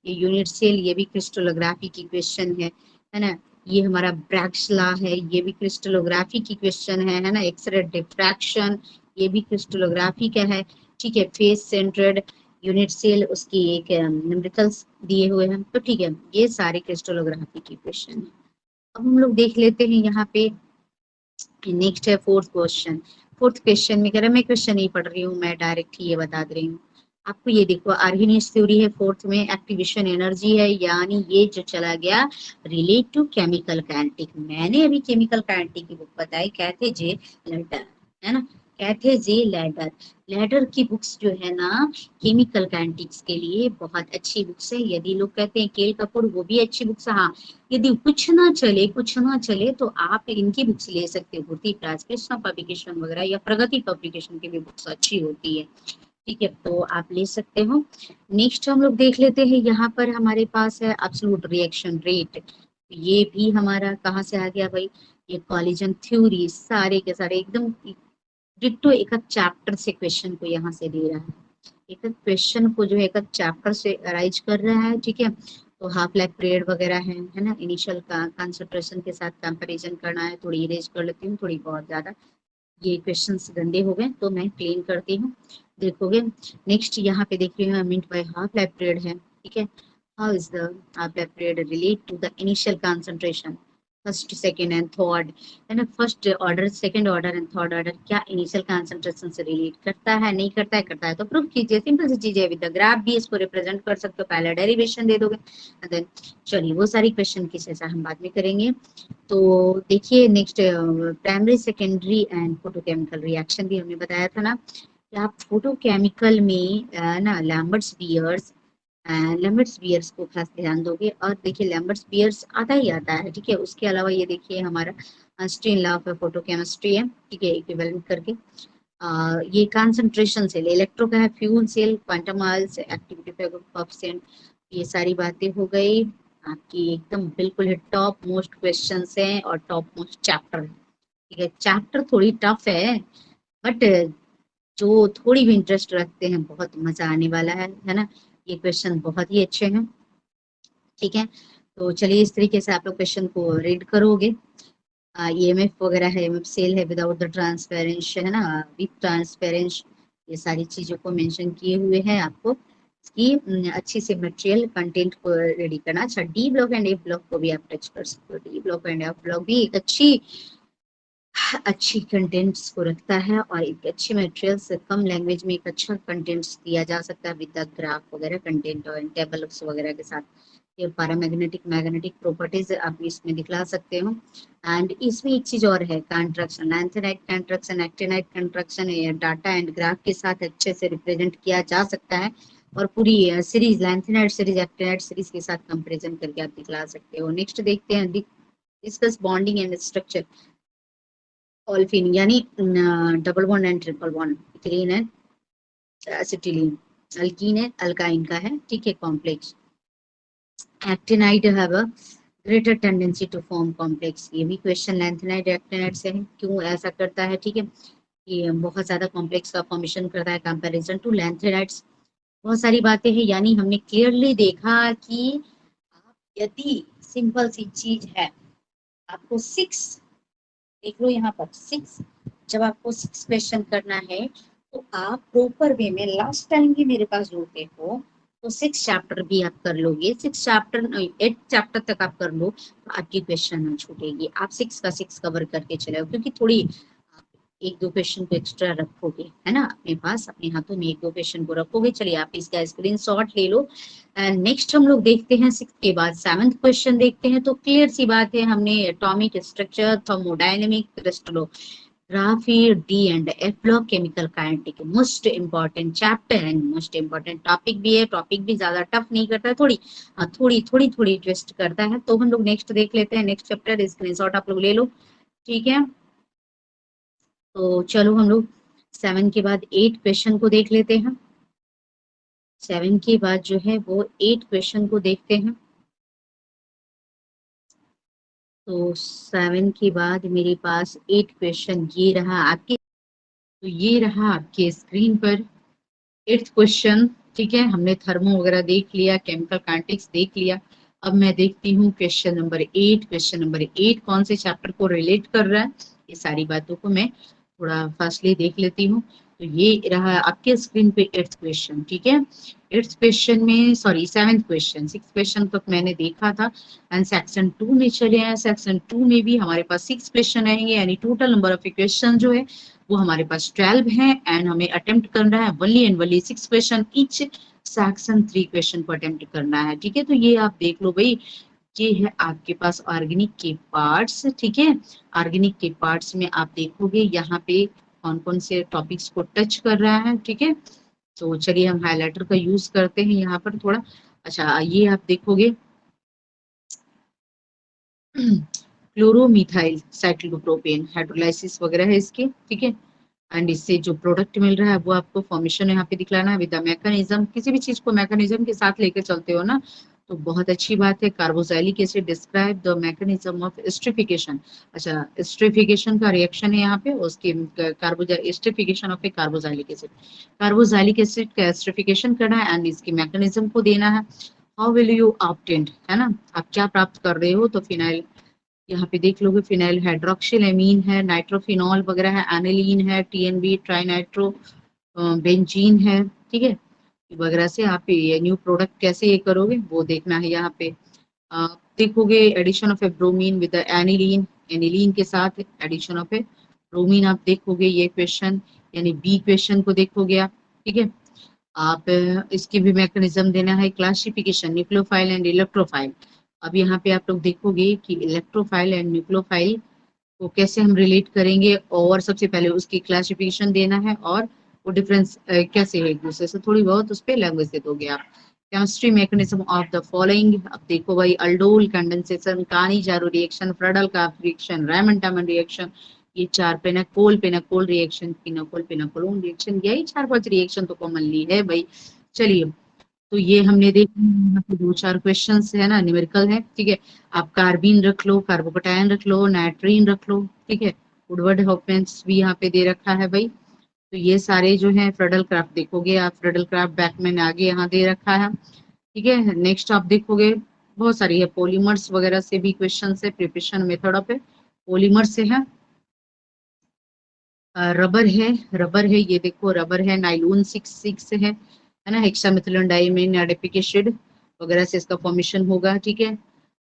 ये यूनिट सेल ये भी क्रिस्टलोग्राफी की क्वेश्चन है ना। ये हमारा ब्रैग्स लॉ है, ये भी क्रिस्टलोग्राफी की क्वेश्चन है ना। एक्सरे डिफ्रैक्शन ये भी क्रिस्टलोग्राफी का है, ठीक है। फेस सेंटर्ड यूनिट सेल उसकी एक न्यूमेरिकल्स दिए हुए हैं, तो ठीक है, ये सारे क्रिस्टलोग्राफी की क्वेश्चन है। अब हम लोग देख लेते हैं यहाँ पे नेक्स्ट है फोर्थ क्वेश्चन। फोर्थ क्वेश्चन में कह रहा है, मैं क्वेश्चन नहीं पढ़ रही हूँ, मैं डायरेक्ट ही ये बता दे रही हूँ आपको। ये देखो आर्गेनियस थ्योरी है, फोर्थ में एक्टिवेशन एनर्जी है, यानी ये जो चला गया रिलेट टू केमिकल काइनेटिक। मैंने अभी केमिकल काइनेटिक की बुक बताई, कहते जे लेटर, है ना, कहते जे लेटर। लेटर की बुक्स जो है ना केमिकल काइनेटिक्स के लिए बहुत अच्छी बुक्स है। यदि लोग कहते हैं केल कपूर वो भी अच्छी बुक्स है, हाँ, यदि कुछ ना चले तो आप इनकी बुक्स ले सकते हो, गुरती प्राज कृष्णा पब्लिकेशन वगैरह या प्रगति पब्लिकेशन की भी बुक्स अच्छी होती है, ठीक है, तो आप ले सकते हो। नेक्स्ट हम लोग देख लेते हैं, यहाँ पर हमारे पास है एब्सोल्यूट रिएक्शन रेट। ये भी हमारा कहाँ से आ गया भाई, ये कॉलिजन थ्योरी, सारे के सारे एकदम डिट्टो एक चैप्टर से क्वेश्चन को यहाँ से दे रहा है, एक क्वेश्चन को जो है एक चैप्टर से अराइज कर रहा है, ठीक है। तो हाफ लाइफ पीरियड वगैरह है ना, इनिशियल का कंसंट्रेशन के साथ कंपैरिजन करना है। थोड़ी इरेज कर लेती हूँ, थोड़ी बहुत ज्यादा ये क्वेश्चंस गंदे हो गए तो मैं क्लीन करती हूँ, देखोगे। नेक्स्ट यहाँ पे देख रही हूँ minute by half life period है, ठीक है। How is the half life period relate to the initial concentration, first second and third, है ना। First order, second order and third order क्या इनिशियल कंसंट्रेशन से रिलेट करता है, नहीं करता है, करता है तो प्रूफ कीजिए, सिंपल सी चीज है। विद द ग्राफ भी इसको रिप्रेजेंट कर सकते हो, पहले डेरिवेशन दे दोगे, देन चलिए वो सारी क्वेश्चन की चर्चा हम बाद में करेंगे। तो देखिए next primary secondary and photochemical reaction भी हमने बताया था ना, कि आप फोटोकेमिकल में ना लैम्बर्ट्स बियर्स, लैम्बर्ट्स बियर्स को खास ध्यान दोगे। और देखिए लैम्बर्ट्स बियर्स आता ही आता है, ठीक है। उसके अलावा ये देखिए हमारा स्ट्रेन लॉ ऑफ फोटोकेमिस्ट्री है, ठीक है, इक्विवेलेंट करके। ये कंसंट्रेशन सेल, इलेक्ट्रो का है, fuel cell, quantum yields, activity coefficient, ये सारी बातें हो गई आपकी, एकदम बिल्कुल टॉप मोस्ट क्वेश्चंस हैं और टॉप मोस्ट चैप्टर है, ठीक है। चैप्टर थोड़ी टफ है, बट जो थोड़ी भी इंटरेस्ट रखते हैं बहुत मजा आने वाला है ना। ये क्वेश्चन बहुत ही अच्छे हैं, ठीक है। तो चलिए इस तरीके से आप लोग क्वेश्चन को रीड करोगे। ईएमएफ वगैरह है, ईएमएफ सेल है विदाउट द ट्रांसपेरेंस, है ना, विथ ट्रांसपेरेंस, ये सारी चीजों को मेंशन किए हुए हैं आपको। इसकी अच्छी से मटेरियल कंटेंट को रेडी करना। अच्छा, D block and F block को भी आप टच कर सकते हो। D block and F block भी एक अच्छी अच्छी कंटेंट्स को रखता है, और एक अच्छी मटेरियल से कम लैंग्वेज में एक अच्छा कंटेंट्स दिया जा सकता है विद द ग्राफ वगैरह कंटेंट और टेबल्स वगैरह के साथ। ये पैरामैग्नेटिक मैग्नेटिक प्रॉपर्टीज आप इसमें दिखला सकते हो। एंड इसमें एक चीज और है, contraction, lanthanide contraction, actinide contraction, data and graph के साथ अच्छे से रिप्रेजेंट किया जा सकता है। और पूरी series lanthanide series actinide series के साथ कंपेरिजन करके आप दिखला सकते हो। नेक्स्ट देखते हैं discuss bonding and structure olefin, यानी double bond and triple bond, ethylene है, एसिटिलीन, अल्कीन है, अल्काइन का है, ठीक है, complex. Actinide have a greater tendency to form complex, ये भी क्वेश्चन लैंथेनाइड एक्टिनाइड से है, क्यों ऐसा करता है, ठीक है। ये बहुत ज्यादा कॉम्प्लेक्स का फॉर्मेशन करता है कंपैरिजन टू लैंथेनाइड्स। बहुत सारी बातें हैं, यानी हमने क्लियरली देखा कि आप यदि सिंपल सी चीज है, आपको 6 देख लो यहाँ पर 6, जब आपको 6 क्वेश्चन करना है तो आप प्रॉपर वे में, लास्ट टाइम भी मेरे पास जो देखो, तो 6 चैप्टर भी आप कर लोगे, 6 चैप्टर 8 चैप्टर तक आप कर लो तो आपकी क्वेश्चन ना छूटेगी। आप 6 का 6 कवर करके चले, क्योंकि थोड़ी आप एक दो क्वेश्चन को एक्स्ट्रा रखोगे, है ना, अपने पास अपने हाथों में एक दो क्वेश्चन को रखोगे। चलिए आप इसका स्क्रीनशॉट ले लो। एंड नेक्स्ट हम लोग देखते हैं 6 के बाद 7th क्वेश्चन देखते हैं। तो क्लियर सी बात है, हमने atomic structure, thermodynamic, crystallography, D and F block, chemical kinetic, most important chapter and most important topic भी है। टॉपिक भी ज्यादा टफ नहीं करता है, थोड़ी ट्विस्ट करता है। तो हम लोग नेक्स्ट देख लेते हैं, नेक्स्ट चैप्टर स्क्रीनशॉट आप लोग ले लो, ठीक है। तो चलो हम लोग 7 के बाद 8 क्वेश्चन को देख लेते हैं। 7 के बाद जो है वो 8 क्वेश्चन को देखते हैं। तो 7 के बाद मेरे पास 8 क्वेश्चन ये रहा आपके, तो ये रहा आपके स्क्रीन पर 8th क्वेश्चन। ठीक है, हमने थर्मो वगैरह देख लिया, केमिकल काइनेटिक्स देख लिया। अब मैं देखती हूँ क्वेश्चन नंबर 8। क्वेश्चन नंबर 8 कौन से चैप्टर को रिलेट कर रहा है, ये सारी बातों को मैं थोड़ा फास्टली देख लेती हूँ। तो ये रहा आपके स्क्रीन पे 8th क्वेश्चन। ठीक है, 8th क्वेश्चन में, सॉरी 7th क्वेश्चन, 6 क्वेश्चन तक मैंने देखा था एंड सेक्शन 2 में चले आए। सेक्शन 2 में भी हमारे पास 6 क्वेश्चन आएंगे, यानी टोटल नंबर ऑफ क्वेश्चन जो है वो हमारे पास 12 है एंड हमें अटेम्प्ट करना है only and only 6 question each. Section 3 question को अटेम्प्ट करना है। ठीक है, तो ये आप देख लो भाई, ये है आपके पास ऑर्गेनिक के पार्ट्स। ठीक है, ऑर्गेनिक के पार्ट्स में आप देखोगे यहाँ पे कौन कौन से टॉपिक्स को टच कर रहा है। ठीक है, तो चलिए हम हाइलाइटर का यूज करते हैं यहाँ पर थोड़ा। अच्छा, ये आप देखोगे क्लोरोमिथाइल साइक्लोप्रोपेन हाइड्रोलाइसिस वगैरह है इसके। ठीक है, एंड इससे जो प्रोडक्ट मिल रहा है वो आपको फॉर्मेशन यहाँ पे दिखलाना है विद द मैकेनिज्म। किसी भी चीज को मैकेनिज्म के साथ लेके चलते हो ना, तो बहुत अच्छी बात है। Carboxylic acid describe the mechanism of esterification. अच्छा, एस्ट्रिफिकेशन का रिएक्शन है यहाँ पे, उसके esterification of A carboxylic acid. Carboxylic acid का एस्ट्रिफिकेशन करना है एंड इसकी मैकेनिज्म को देना है। हाउ विल यू ऑब्टेन, है ना, आप क्या प्राप्त कर रहे हो। तो फिनाइल, यहाँ पे देख लोगे फिनाइल हाइड्रोक्सिल एमीन है, नाइट्रोफिनॉल वगैरह है, एनिलीन है, टीएनबी ट्राइनाइट्रो बेंजीन है। ठीक है, वगैरह से आप ये न्यू प्रोडक्ट कैसे ये करोगे वो देखना है। यहाँ पे आप देखोगे addition of a bromine with aniline, aniline के साथ एडिशन ऑफ ए ब्रोमीन आप देखोगे ये क्वेश्चन, यानी बी क्वेश्चन को देखोगे आप। ठीक है, आप इसकी भी मैकेनिज्म देना है, क्लासिफिकेशन न्यूक्लियोफाइल एंड इलेक्ट्रोफाइल। अब यहाँ पे आप लोग देखोगे कि इलेक्ट्रोफाइल एंड न्यूक्लियोफाइल को कैसे हम रिलेट करेंगे, और सबसे पहले उसकी क्लासिफिकेशन देना है और वो डिफरेंस कैसे है एक दूसरे से, थोड़ी बहुत उस पर लैंग्वेज दे दोगे आप। Chemistry mechanism of the following, अब देखो भाई, अल्डोल कंडेंसेशन, कानी जारो रिएक्शन, फ्रेडल का रिएक्शन, रायमंड टामन रिएक्शन, ये 4, पेनाकोल पेनाकोल रिएक्शन, पिनाकोल पिनाकोलोन रिएक्शन, यही 4-5 रिएक्शन तो कॉमनली है भाई। चलिए, तो ये हमने देखा, यहाँ पे 2-4 क्वेश्चन है ना, न्यूमेरिकल है। ठीक है, आप कार्बीन रख लो, कार्बोकटायन रख लो, नाइट्रीन रख लो। ठीक है, वुडवर्ड हॉफमेंस भी यहाँ पे दे रखा है भाई। तो ये सारे जो है फ्रेडल क्राफ्ट देखोगे आप, फ्रेडल क्राफ्ट बैकमैन आगे यहाँ दे रखा है। ठीक है, नेक्स्ट आप देखोगे बहुत सारी है, पॉलीमर्स वगैरह से भी क्वेश्चन है, प्रिपरेशन मेथड ऑफ पॉलीमर से है। रबर है, रबर है, ये देखो रबर है, नाइलॉन 6 है ना, हेक्सामेथिलीन डाइमीन एडिपिक एसिड वगैरह से इसका फॉर्मेशन होगा। ठीक है,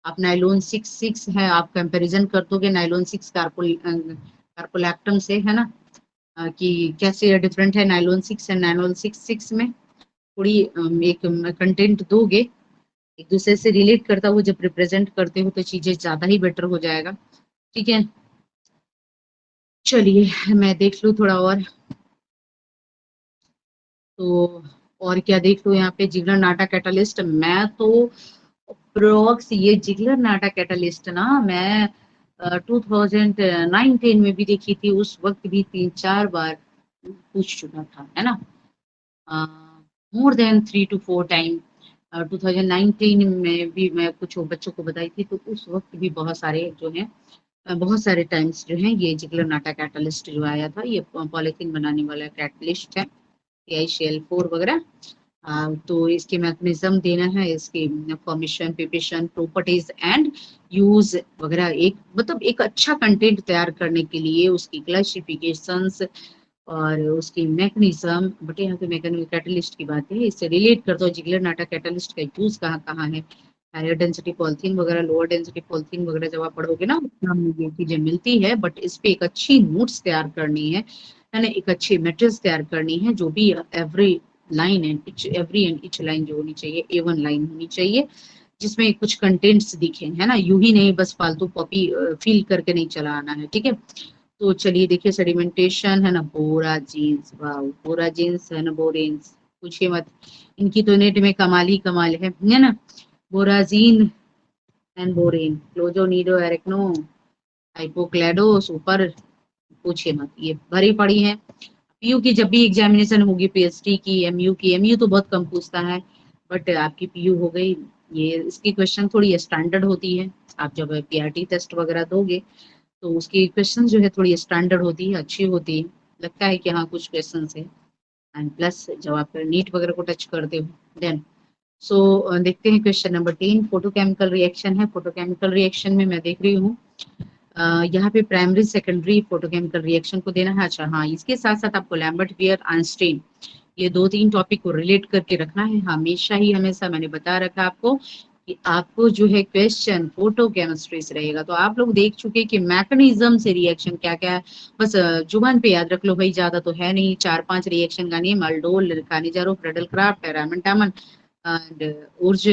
आप नाइलॉन 6 है, आप कंपैरिजन कर दोगे नाइलॉन 6 कार्पोलैक्टम से, है ना, कि कैसे डिफरेंट है नाइलॉन 6 एंड नाइलॉन 6 में थोड़ी एक कंटेंट दोगे एक दूसरे से रिलेट करता हुआ, जब रिप्रेजेंट करते हो तो चीजें ज्यादा ही बेटर हो जाएगा। ठीक है, चलिए मैं देख लूँ थोड़ा और, तो और क्या देख लो यहाँ पे, जिगलर नाटा कैटलिस्ट। मैं तो प्रोक्स ये जिगलर नाटा कैटलिस्ट ना, मैं 2019 में भी देखी थी, उस वक्त भी 3-4 बार पूछ चुका था, है ना, मोर देन 3 to 4 टाइम। 2019 में भी मैं कुछ बच्चों को बताई थी, तो उस वक्त भी बहुत सारे जो है, बहुत सारे टाइम्स जो है ये जिगलर नाटा कैटलिस्ट जो आया था, ये पॉलिथीन बनाने वाला कैटलिस्ट है, AiCl4 वगैरह। तो इसके मैकेनिज्म देना है, इसकी formation, preparation, properties and use वगैरह, एक मतलब एक अच्छा कंटेंट तैयार करने के लिए उसकी क्लासिफिकेशंस और उसकी मैकेनिज्म। बट यहाँ पे मैकेनिकल कैटलिस्ट की बात है, इससे रिलेट करता हूँ जिगलर नाटा कैटलिस्ट का यूज कहाँ कहाँ है, हायर डेंसिटी पॉलिथीन वगैरह, लोअर डेंसिटी पॉलिथीन वगैरह जब आप पढ़ोगे ना, उसमें ये चीजें मिलती है। बट इस पे एक अच्छी नोट्स तैयार करनी है ना, एक अच्छी मेटेरियल्स तैयार करनी है, जो भी every line and every and each line जो होनी चाहिए A1 लाइन होनी चाहिए, जिसमें कुछ कंटेंट्स दिखे, है ना, यूं ही नहीं बस फालतू कॉपी फील करके नहीं चला आना है। ठीक है, तो चलिए देखिए, सेडिमेंटेशन है ना, बोराजीन्स, वाह बोराजीन्स है ना, बोरेन्स, पूछिए मत, इनकी तो नेट में कमाल ही कमाल है ना, बोराजीन एंड बोरेन, क्लोजोनीडो एरिकनो, हाइपोक्लेडो सुपर, पूछिए मत, ये भरी पड़ी है। पीयू की जब भी एग्जामिनेशन होगी, पीएचडी की, एमयू तो बहुत कम पूछता है, बट आपकी पीयू हो गई, ये इसकी क्वेश्चन थोड़ी स्टैंडर्ड होती है। आप जब पीआरटी टेस्ट वगैरह दोगे तो उसकी क्वेश्चन जो है थोड़ी स्टैंडर्ड होती है, अच्छी होती है, लगता है कि हाँ कुछ क्वेश्चन है। एंड प्लस जब आप नीट वगैरह को टच करते हो देन सो देखते हैं क्वेश्चन नंबर 10, फोटोकेमिकल रिएक्शन है। फोटोकेमिकल रिएक्शन में मैं देख रही हूँ यहाँ पे प्राइमरी सेकेंडरी फोटोकेमिकल रिएक्शन को देना है। अच्छा हाँ, इसके साथ साथ आपको लैम्बर्ट वियर आइंस्टीन ये 2-3 टॉपिक को रिलेट करके रखना है। हमेशा मैंने बता रखा आपको कि आपको जो है क्वेश्चन फोटो केमिस्ट्री से रहेगा। तो आप लोग देख चुके कि मैकेनिज्म से रिएक्शन क्या क्या है, बस जुबान पे याद रख लो भाई, ज्यादा तो है नहीं। 4-5 रिएक्शन का नेम, अल्डोल, कानिजारो, फ्रेडलक्राफ्ट, रामन एंड उर्ज,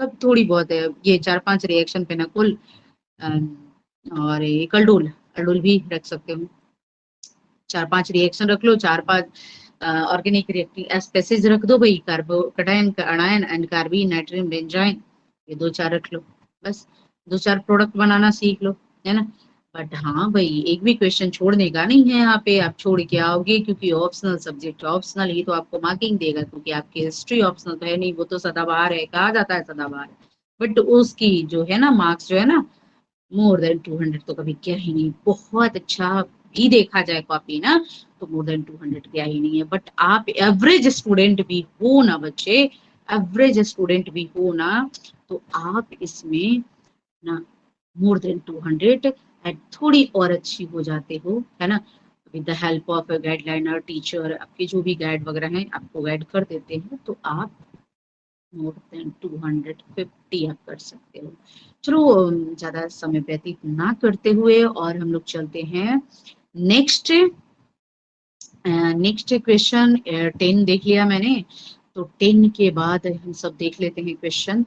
सब थोड़ी बहुत है ये 4-5 रिएक्शन पे नकुल और एक अल्डोल, अल्डोल भी रख सकते हो। 4-5 रिएक्शन रख लो, 4-5 ऑर्गेनिक रिएक्टिव स्पेसीज रख दो भाई, carbocation, अनायन and carbene, nitrogen, benzene, ये 2-4 रख लो, बस 2-4 प्रोडक्ट बनाना सीख लो, है ना। बट हाँ भाई, एक भी क्वेश्चन छोड़ने का नहीं है यहाँ पे, आप छोड़ के आओगे क्योंकि ऑप्शनल सब्जेक्ट, ऑप्शनल ही तो आपको मार्किंग देगा, क्योंकि आपकी हिस्ट्री ऑप्शनल तो है नहीं, वो तो सदाबहार है, कहा जाता है सदाबहार है, बट उसकी जो है ना मार्क्स जो है ना मोर देन 200 तो कभी क्या ही नहीं। बहुत अच्छा भी देखा जाए कॉपी ना तो मोर देन 200 क्या ही नहीं है। बट आप एवरेज स्टूडेंट भी हो ना बच्चे, एवरेज स्टूडेंट भी हो ना, तो आप इसमें ना मोर देन 200 एंड थोड़ी और अच्छी हो जाते हो, है ना। With the help of guideliner teacher, आपके जो भी गाइड वगैरह हैं आपको गाइड कर देते हैं, तो आप मोर देन 250 आप कर सकते हो। चलो ज्यादा समय व्यतीत ना करते हुए और हम लोग चलते हैं नेक्स्ट। नेक्स्ट क्वेश्चन 10 देख लिया मैंने, तो 10 के बाद हम सब देख लेते हैं क्वेश्चन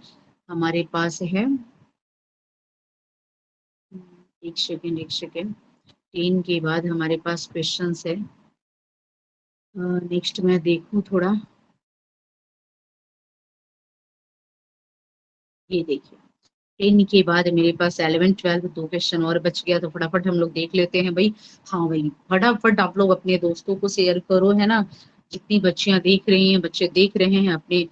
हमारे पास है। एक सेकेंड 10 के बाद हमारे पास क्वेश्चन है। नेक्स्ट मैं देखूं थोड़ा, ये देखिए 10 के बाद मेरे पास 11-12 दो क्वेश्चन और बच गया, तो फटाफट हम लोग देख लेते हैं भाई। हाँ भाई, फटाफट आप लोग अपने दोस्तों को शेयर करो, है ना। जितनी बच्चियां देख रही हैं, बच्चे देख रहे हैं अपने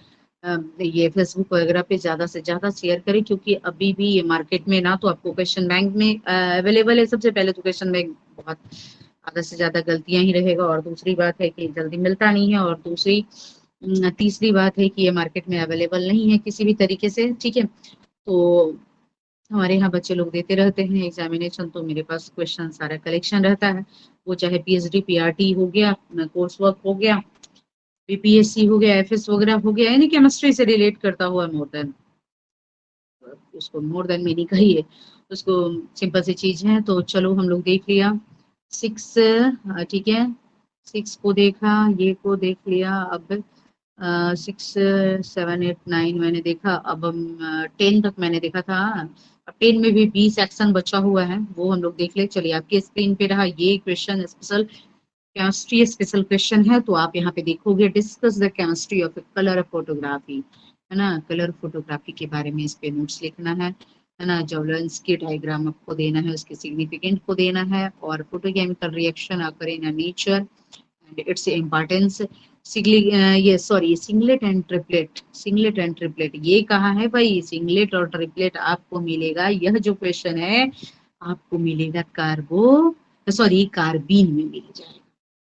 ये फेसबुक वगैरह पे ज्यादा से ज्यादा शेयर करें, क्योंकि अभी भी ये मार्केट में ना तो आपको क्वेश्चन बैंक में अवेलेबल है। सबसे पहले तो क्वेश्चन बैंक बहुत आधा से ज्यादा गलतियां ही रहेगा, और दूसरी बात है कि जल्दी मिलता नहीं है, और तीसरी बात है कि ये मार्केट में अवेलेबल नहीं है किसी भी तरीके से, ठीक है। तो हमारे यहाँ बच्चे लोग देते रहते हैं एग्जामिनेशन, तो मेरे पास क्वेश्चन सारा कलेक्शन रहता है, वो चाहे पीएचडी पीआरटी हो गया, कोर्स वर्क हो गया, बीपीएससी हो गया, एफएस वगैरह हो गया, यानी केमिस्ट्री से रिलेट करता हुआ मोर देन, उसको मोर देन मीनिंग कही है, उसको सिंपल सी चीज है। तो चलो हम लोग देख लिया 6, ठीक है, 6 को देखा, ये को देख लिया, अब 6, 7, 8, 9 मैंने देखा, अब हम 10 तक मैंने देखा था। अब 10 में भी 20 एक्शन बचा हुआ है, वो हम लोग देख ले। चलिए आपके स्क्रीन पे रहा ये question, special chemistry special question है, तो आप यहाँ पे देखोगे discuss the chemistry of colour photography, है ना। कलर फोटोग्राफी के बारे में इस पे नोट्स लिखना है ना। जॉर्डन्स की डायग्राम आपको देना है, उसके सिग्निफिकेंट को देना है, और फोटोकेमिकल रिएक्शन आकर in nature and its importance. ये sorry singlet and triplet, singlet and triplet ये कहा है भाई, सिंगलेट और ट्रिपलेट आपको मिलेगा, यह जो क्वेश्चन है आपको मिलेगा कार्बीन में मिल जाएगा,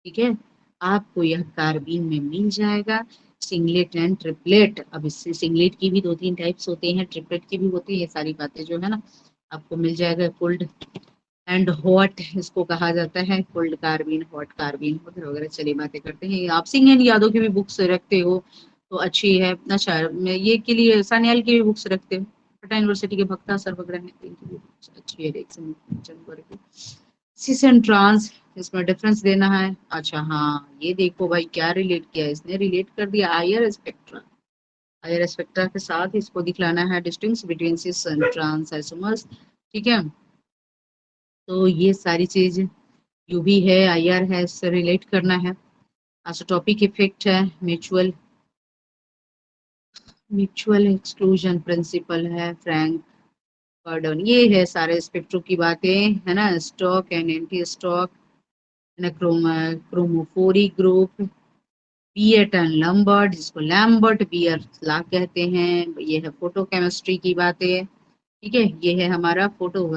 ठीक है। आपको यह कार्बीन में मिल जाएगा, सिंगलेट एंड ट्रिपलेट। अब इससे सिंगलेट की भी 2-3 टाइप्स होते हैं, ट्रिपलेट की भी होती है, ये सारी बातें जो है ना आपको मिल जाएगा। कोल्ड एंड हॉट इसको कहा जाता है, कोल्ड कार्बीन, हॉट कार्बीन वगैरह वगैरह। चलिए बातें करते हैं। आप सिंह एंड यादव की भी बुक्स रखते हो तो अच्छी है। अच्छा ये के लिए सान्याल की भी बुक्स रखते हो, पटना यूनिवर्सिटी के भक्ता सर वगैरह हैं, इनकी भी बुक्स अच्छी है। सिस एंड ट्रांस, इसमें डिफरेंस देना है। अच्छा हाँ, ये देखो भाई क्या रिलेट किया, इसने रिलेट कर दिया आयर स्पेक्ट्रा, आयर स्पेक्ट्रा के साथ इसको दिखलाना है distinct between cis and trans isomers, ठीक है। तो ये सारी चीज यूवी है, आईआर है, इससे रिलेट करना है। आइसोटोपिक इफेक्ट है, म्यूचुअल म्यूचुअल एक्सक्लूजन प्रिंसिपल है, फ्रैंक कार्डन, ये है सारे स्पेक्ट्रो की बातें, है ना। Stokes and anti Stokes chromophoric group, पिएट एंड लैम्बर्ट, जिसको लैम्बर्ट बियर ला कहते हैं, ये है फोटोकेमिस्ट्री की बातें। ठीक है, ये है हमारा फोटो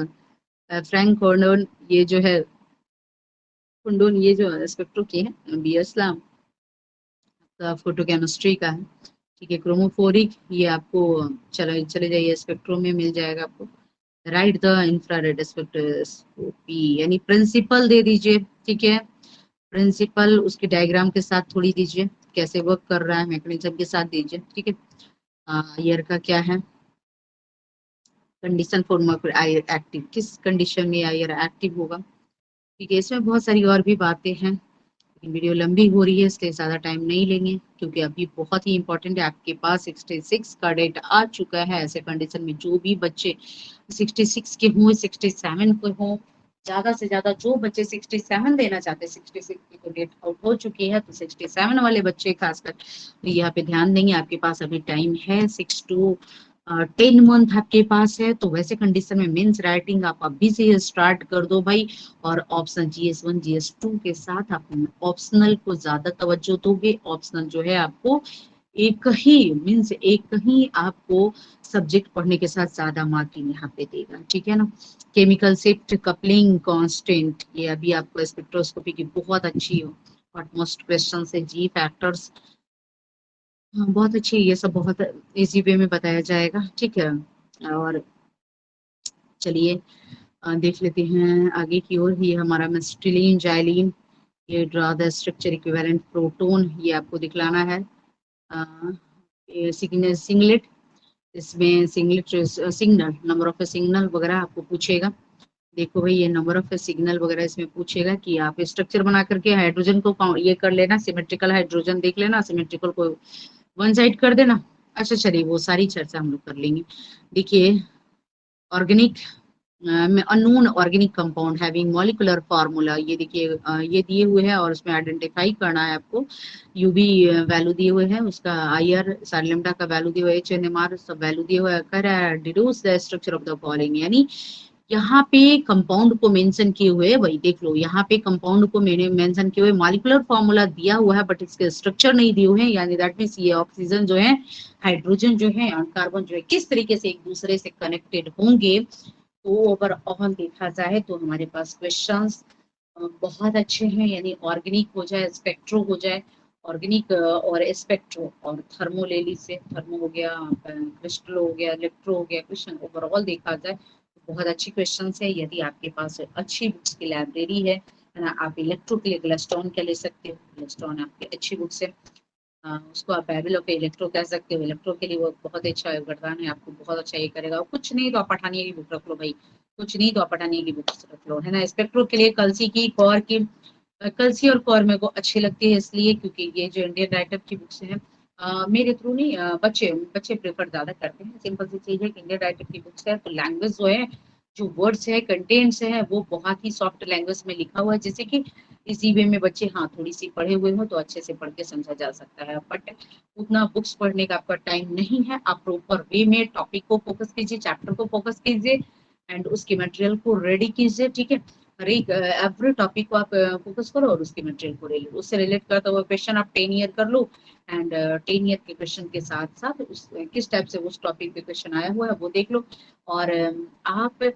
फ्रैंक कॉर्डोन, ये जो है कुंडोन, ये जो स्पेक्ट्रो की है बियर्सलाम का फोटोकेमिस्ट्री का है। ठीक है, क्रोमोफोरिक ये आपको चले चले जाइए स्पेक्ट्रो में मिल जाएगा आपको। राइट द इंफ्रारेड स्पेक्ट्रोस्कोपी, यानी प्रिंसिपल दे दीजिए। ठीक है, प्रिंसिपल उसके डायग्राम के साथ थोड़ी दीजिए, कैसे वर्क कर रहा है मैकेनिज्म के साथ दीजिए। ठीक है, ईयर का क्या है, कंडीशन फॉर आयर एक्टिव, किस कंडीशन में आयर एक्टिव होगा। ठीक है, इसमें बहुत सारी और भी बातें हैं, लेकिन वीडियो लंबी हो रही है इसलिए ज्यादा टाइम नहीं लेंगे, क्योंकि अभी बहुत ही इंपॉर्टेंट है। आपके पास 66 का डेट आ चुका है। ऐसे कंडीशन में जो भी बच्चे 66 के हों, 67 के हों, ज्यादा से ज्यादा जो बच्चे 67 देना चाहते हैं, 66 की तो डेट आउट हो चुकी है, तो 67 वाले बच्चे खासकर तो यहाँ पे ध्यान देंगे। आपके पास अभी टाइम है, 6 to 10 मंथ आपके पास है। तो वैसे कंडीशन में मीन्स राइटिंग आप अभी से स्टार्ट कर दो भाई। और ऑप्शन GS1 GS2 के साथ आप ऑप्शनल को ज्यादा तवज्जो दोगे। ऑप्शनल जो है आपको एक ही मीन्स एक ही आपको सब्जेक्ट पढ़ने के साथ ज्यादा मार्किंग यहाँ पे देगा। ठीक है ना, केमिकल शिफ्ट, कपलिंग कांस्टेंट, ये अभी आपको स्पेक्ट्रोस्कोपी की बहुत अच्छी मोस्ट क्वेश्चन है। जी फैक्टर्स, हाँ, बहुत अच्छी, ये सब बहुत इजी वे में बताया जाएगा। ठीक है, और चलिए देख लेते हैं आगे की ओर। ये हमारा मेस्टिलीन जाइलीन, ये draw the structure equivalent proton, ये आपको दिखलाना है। सिंगलेट, इसमें singlet signal, number of signal वगैरह आपको पूछेगा। देखो भाई, ये नंबर ऑफ सिग्नल वगैरह इसमें पूछेगा कि आप स्ट्रक्चर बना करके हाइड्रोजन को ये कर लेना, सिमेट्रिकल हाइड्रोजन देख लेना, सिमेट्रिकल को वन साइड कर देना। अच्छा चलिए, वो सारी चर्चा हम लोग कर लेंगे। देखिए, organic unknown organic compound having molecular formula, ये देखिए ये दिए हुए हैं और उसमें आइडेंटिफाई करना है आपको। यूवी वैल्यू दिए हुए हैं, उसका आईआर सार लेमडा का वैल्यू दिया हुआ है, एचएनएमआर सब वैल्यू दिए हुए है। कर रहा है deduce the structure of the following, यानी यहाँ पे कंपाउंड को मेंशन किए हुए, वही देख लो, यहाँ पे कंपाउंड को मैंने मेंशन किए हुए, मॉलिक्यूलर फॉर्मूला दिया हुआ है बट इसके स्ट्रक्चर नहीं दिए हुए हैं। यानी दैट मींस ये ऑक्सीजन जो है, हाइड्रोजन जो है और कार्बन जो है किस तरीके से एक दूसरे से कनेक्टेड होंगे। तो ओवरऑल देखा जाए तो हमारे पास क्वेश्चंस बहुत अच्छे हैं। यानी ऑर्गेनिक हो जाए, स्पेक्ट्रो हो जाए, ऑर्गेनिक और स्पेक्ट्रो, और थर्मो ले लीजिए, थर्मो हो गया, क्रिस्टल हो गया, इलेक्ट्रो हो गया। क्वेश्चन ओवरऑल देखा जाए तो बहुत अच्छी क्वेश्चन है। यदि आपके पास अच्छी बुक्स की लाइब्रेरी है ना, आप इलेक्ट्रो के लिए ग्लेस्टोन के ले सकते हो, ग्लेस्टोन आपकी अच्छी बुक्स है। उसको आप बाइबल ऑफ इलेक्ट्रो कह सकते हो। इलेक्ट्रो के लिए वो बहुत अच्छा वरदान है, आपको बहुत अच्छा ये करेगा। और कुछ नहीं तो आप पठानिया की बुक रख लो भाई, कुछ नहीं तो आप पठानिया की बुक रख लो, है ना। स्पेक्ट्रो के लिए कलसी की, कौर की, कलसी और कौर मेरे को अच्छी लगती है इसलिए क्योंकि ये जो इंडियन राइटर की बुक्स हैं, मेरे थ्रू नहीं, बच्चे बच्चे प्रेफर ज्यादा करते हैं। सिंपल सी चीज है कि इंडियन राइटर की बुक्स है तो लैंग्वेज जो है, जो वर्ड्स है, कंटेंट्स है, वो बहुत ही सॉफ्ट लैंग्वेज में लिखा हुआ है, जैसे कि इसी वे में बच्चे हाँ थोड़ी सी पढ़े हुए हो तो अच्छे से पढ़ के समझा जा सकता है। बट उतना बुक्स पढ़ने का आपका टाइम नहीं है, आप प्रॉपर वे में टॉपिक को फोकस कीजिए, चैप्टर को फोकस कीजिए एंड उसके मटेरियल को रेडी कीजिए। ठीक है, हर एक एवरी टॉपिक को आप फोकस करो और उसके मटेरियल को रेडी, उससे रिलेट करता हुआ क्वेश्चन आप 10 ईयर कर लो एंड 10 ईयर के क्वेश्चन के साथ साथ उस किस टाइप से उस टॉपिक पे क्वेश्चन आया हुआ है वो देख लो। और आप,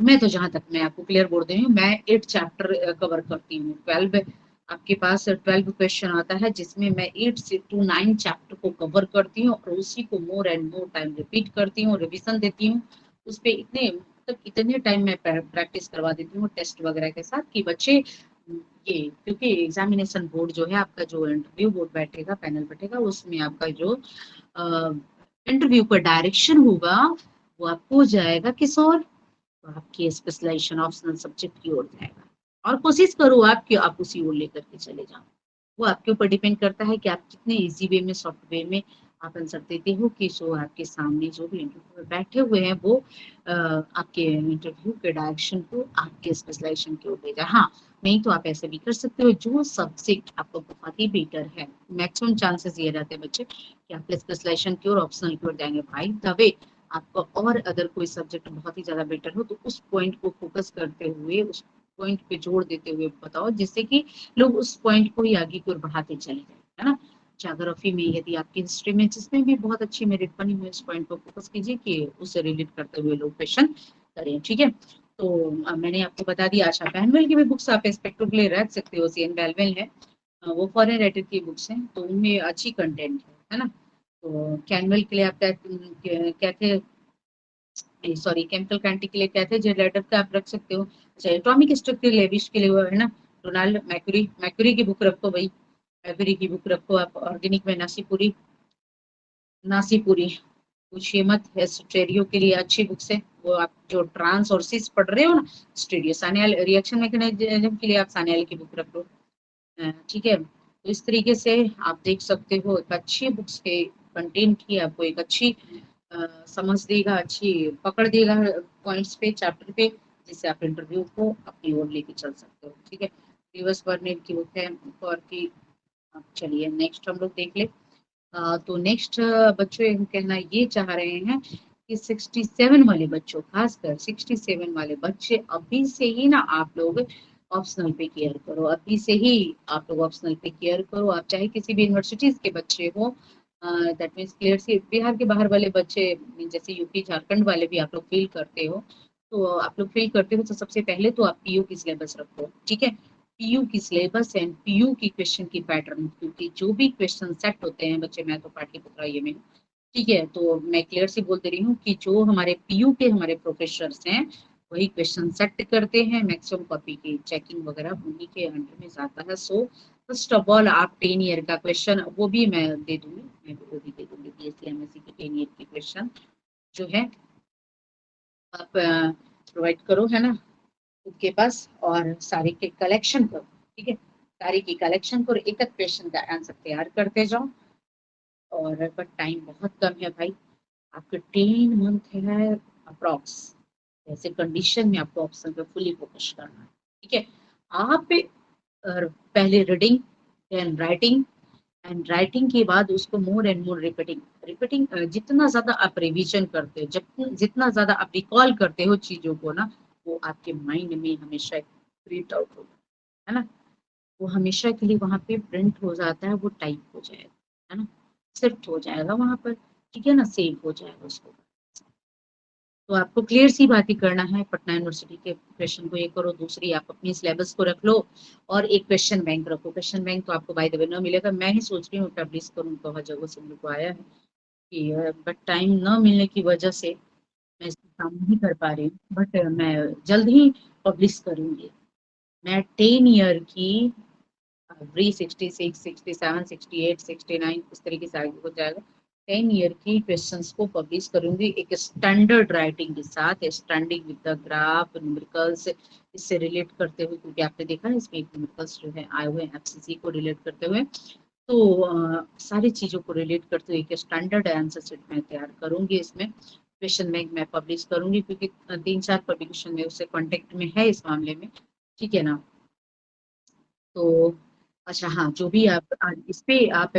मैं तो जहां तक मैं आपको क्लियर बोल रही हूँ, मैं 8 चैप्टर कवर करती हूँ। 12 आपके पास 12 क्वेश्चन आता है जिसमें मैं 8 से 9 चैप्टर को कवर करती हूँ और उसी को मोर एंड मोर टाइम रिपीट करती हूँ, रिवीजन देती हूँ उस पर। इतने मतलब इतने टाइम में प्रैक्टिस करवा देती हूँ टेस्ट वगैरह के साथ कि बच्चे ये, क्योंकि एग्जामिनेशन बोर्ड जो है आपका, जो इंटरव्यू बोर्ड बैठेगा, पैनल बैठेगा, उसमें आपका जो इंटरव्यू का डायरेक्शन होगा वो आपको हो जाएगा किस और, तो आपकी स्पेशलाइजेशन ऑप्शनल सब्जेक्ट की ओर जाएगा। और कोशिश करो आप उसी ओर लेकर के चले जाओ। वो आपके ऊपर डिपेंड करता है कि आप कितने इजी वे में, सॉफ्ट वे में आप आंसर देते हो कि सो आपके सामने जो भी इंटरव्यू में बैठे हुए हैं वो आपके इंटरव्यू के डायरेक्शन को आपके स्पेशलाइजेशन की ओर ले जाए। हाँ, नहीं तो आप ऐसे भी कर सकते हो, जो सब्जेक्ट आपको बहुत ही बेटर है, मैक्सिमम चांसेस ये रहते हैं बच्चे कि आप स्पेशलाइजेशन की ओर, ऑप्शनल की ओर जाएंगे। भाई तबे आपको और अगर कोई सब्जेक्ट बहुत ही ज्यादा बेटर हो तो उस पॉइंट को फोकस करते हुए उस पॉइंट पे जोड़ देते हुए बताओ, जिससे कि लोग उस पॉइंट को ही आगे की ओर बढ़ाते चले जाए, है ना। ज्योग्राफी में यदि आपकी हिस्ट्री में जिसमें भी बहुत अच्छी मेरिट बनी हुई, इस पॉइंट पर फोकस कीजिए कि उससे रिलेट करते हुए लोग क्वेश्चन करें, ठीक है। तो मैंने आपको बता दिया, आशा बैनवेल की भी बुक्स आप एक्सपेक्टो के लिए रख सकते हो, सीएन बैनवेल है, वो फॉरेन राइटर की बुक्स हैं, तो उनमें अच्छी कंटेंट है ना। तो कैनवेल के लिए आप कहते सॉरी केमिकल कांटी के लिए कहते हैं जेलेटर का आप रख सकते हो। अच्छा, एटॉमिक स्ट्रक्चर लेविश के लिए वो है ना, रोनाल्ड मैक्यूरी, मैक्यूरी की बुक रखो भाई, मैक्यूरी की बुक रखो आप। ऑर्गेनिक में नासीपुरी, नासीपुरी पूछिए मत, स्टेरियो के लिए अच्छी बुक्स है वो, आप जो ट्रांस और सिस पढ़ रहे हो ना, स्टेरियो सान्याल रिएक्शन मैकेनिज्म के लिए आप सान्याल की बुक रख लो, ठीक है। तो इस तरीके से आप देख सकते हो, एक अच्छी बुक्स के कंटेंट की आपको एक अच्छी समझ देगा, अच्छी पकड़ देगा पॉइंट्स पे, चैप्टर पे, जिससे आप इंटरव्यू को अपनी ओर लेके चल सकते हो, ठीक है। रिवर्स बर्नेट की बुक है और की। चलिए नेक्स्ट हम लोग देख ले। तो नेक्स्ट बच्चों हम कहना ये चाह रहे हैं कि 67 वाले बच्चों, खासकर 67 वाले बच्चे अभी से ही ना आप लोग ऑप्शनल पे केयर करो, अभी से ही आप लोग ऑप्शनल पे केयर करो। आप चाहे किसी भी यूनिवर्सिटीज के बच्चे हो, दैट मीन्स क्लियर सी बिहार के बाहर वाले बच्चे, जैसे यूपी झारखंड वाले भी आप लोग फील करते हो, तो आप लोग फील करते हो तो सबसे पहले तो आप पीयू की सिलेबस रखो, ठीक है। पीयू की सिलेबस एंड पीयू की क्वेश्चन की पैटर्न, क्योंकि जो भी क्वेश्चन सेट होते हैं बच्चे, मैं तो पाठ्यपुत्रा ये में, ठीक है, तो मैं क्लियर से बोल दे रही हूँ कि जो हमारे पीयू के हमारे प्रोफेसर हैं वही क्वेश्चन सेट करते हैं, मैक्सिमम कॉपी की चेकिंग वगैरह उन्हीं के अंडर में जाता है। सो फर्स्ट ऑफ ऑल आप 10 ईयर का क्वेश्चन, वो भी मैं दे दूंगी, मैं वो भी दे दूंगी, बीएससी एमएससी की 10 ईयर की क्वेश्चन जो है आप प्रोवाइड करो, है ना, खुद के पास, और सारी के कलेक्शन करो, ठीक है। सारी की कलेक्शन करो, एक एक क्वेश्चन का आंसर तैयार करते जाओ। और बट टाइम बहुत कम है भाई, आपके 10 मंथ है अप्रॉक्स, ऐसे कंडीशन में आपको ऑप्शन पे फुली फोकस करना है, ठीक है। आप पहले reading, then writing, and writing के बाद उसको more and more repeating, repeating जितना ज्यादा आप रिवीजन करते हो, जब जितना ज्यादा आप रिकॉल करते हो चीजों को ना, वो आपके माइंड में हमेशा प्रिंट आउट होगा, है ना, वो हमेशा के लिए वहां पे प्रिंट हो जाता है, वो टाइप हो जाएगा, है ना, शिफ्ट हो जाएगा वहां पर, ठीक है ना, सेव हो जाएगा उसको। तो आपको क्लियर सी बात ही करना है, पटना यूनिवर्सिटी के क्वेश्चन को ये करो, दूसरी आप अपनी सिलेबस को रख लो, और एक क्वेश्चन बैंक रखो। क्वेश्चन बैंक तो आपको बाय द वे न मिलेगा, मैं ही सोच रही हूँ पब्लिश करूँ, बहुत जगह से मेरे को आया है कि बट टाइम न मिलने की वजह से मैं इस काम नहीं कर पा रही हूँ, बट मैं जल्द ही पब्लिश करूंगी। मैं 10 ईयर की 366, 67, 68, 69 इस तरीके से आगे हो जाएगा, 10 ईयर की क्वेश्चंस को पब्लिश करूंगी एक स्टैंडर्ड राइटिंग के साथ, standing with the graph, numericals, इससे रिलेट करते हुए, क्योंकि आपने देखा है इसमें न्यूमेरिकल्स जो है आए हुए हैं एफसीसी को रिलेट करते हुए, तो सारी चीजों को रिलेट करते हुए एक स्टैंडर्ड आंसर सेट मैं तैयार करूंगी, इसमें क्वेश्चन बैंक मैं पब्लिश करूंगी, क्योंकि 3-4 पब्लिकेशन में उससे कांटेक्ट में है इस मामले में, ठीक है ना। तो अच्छा हाँ, जो भी आप इस पे आप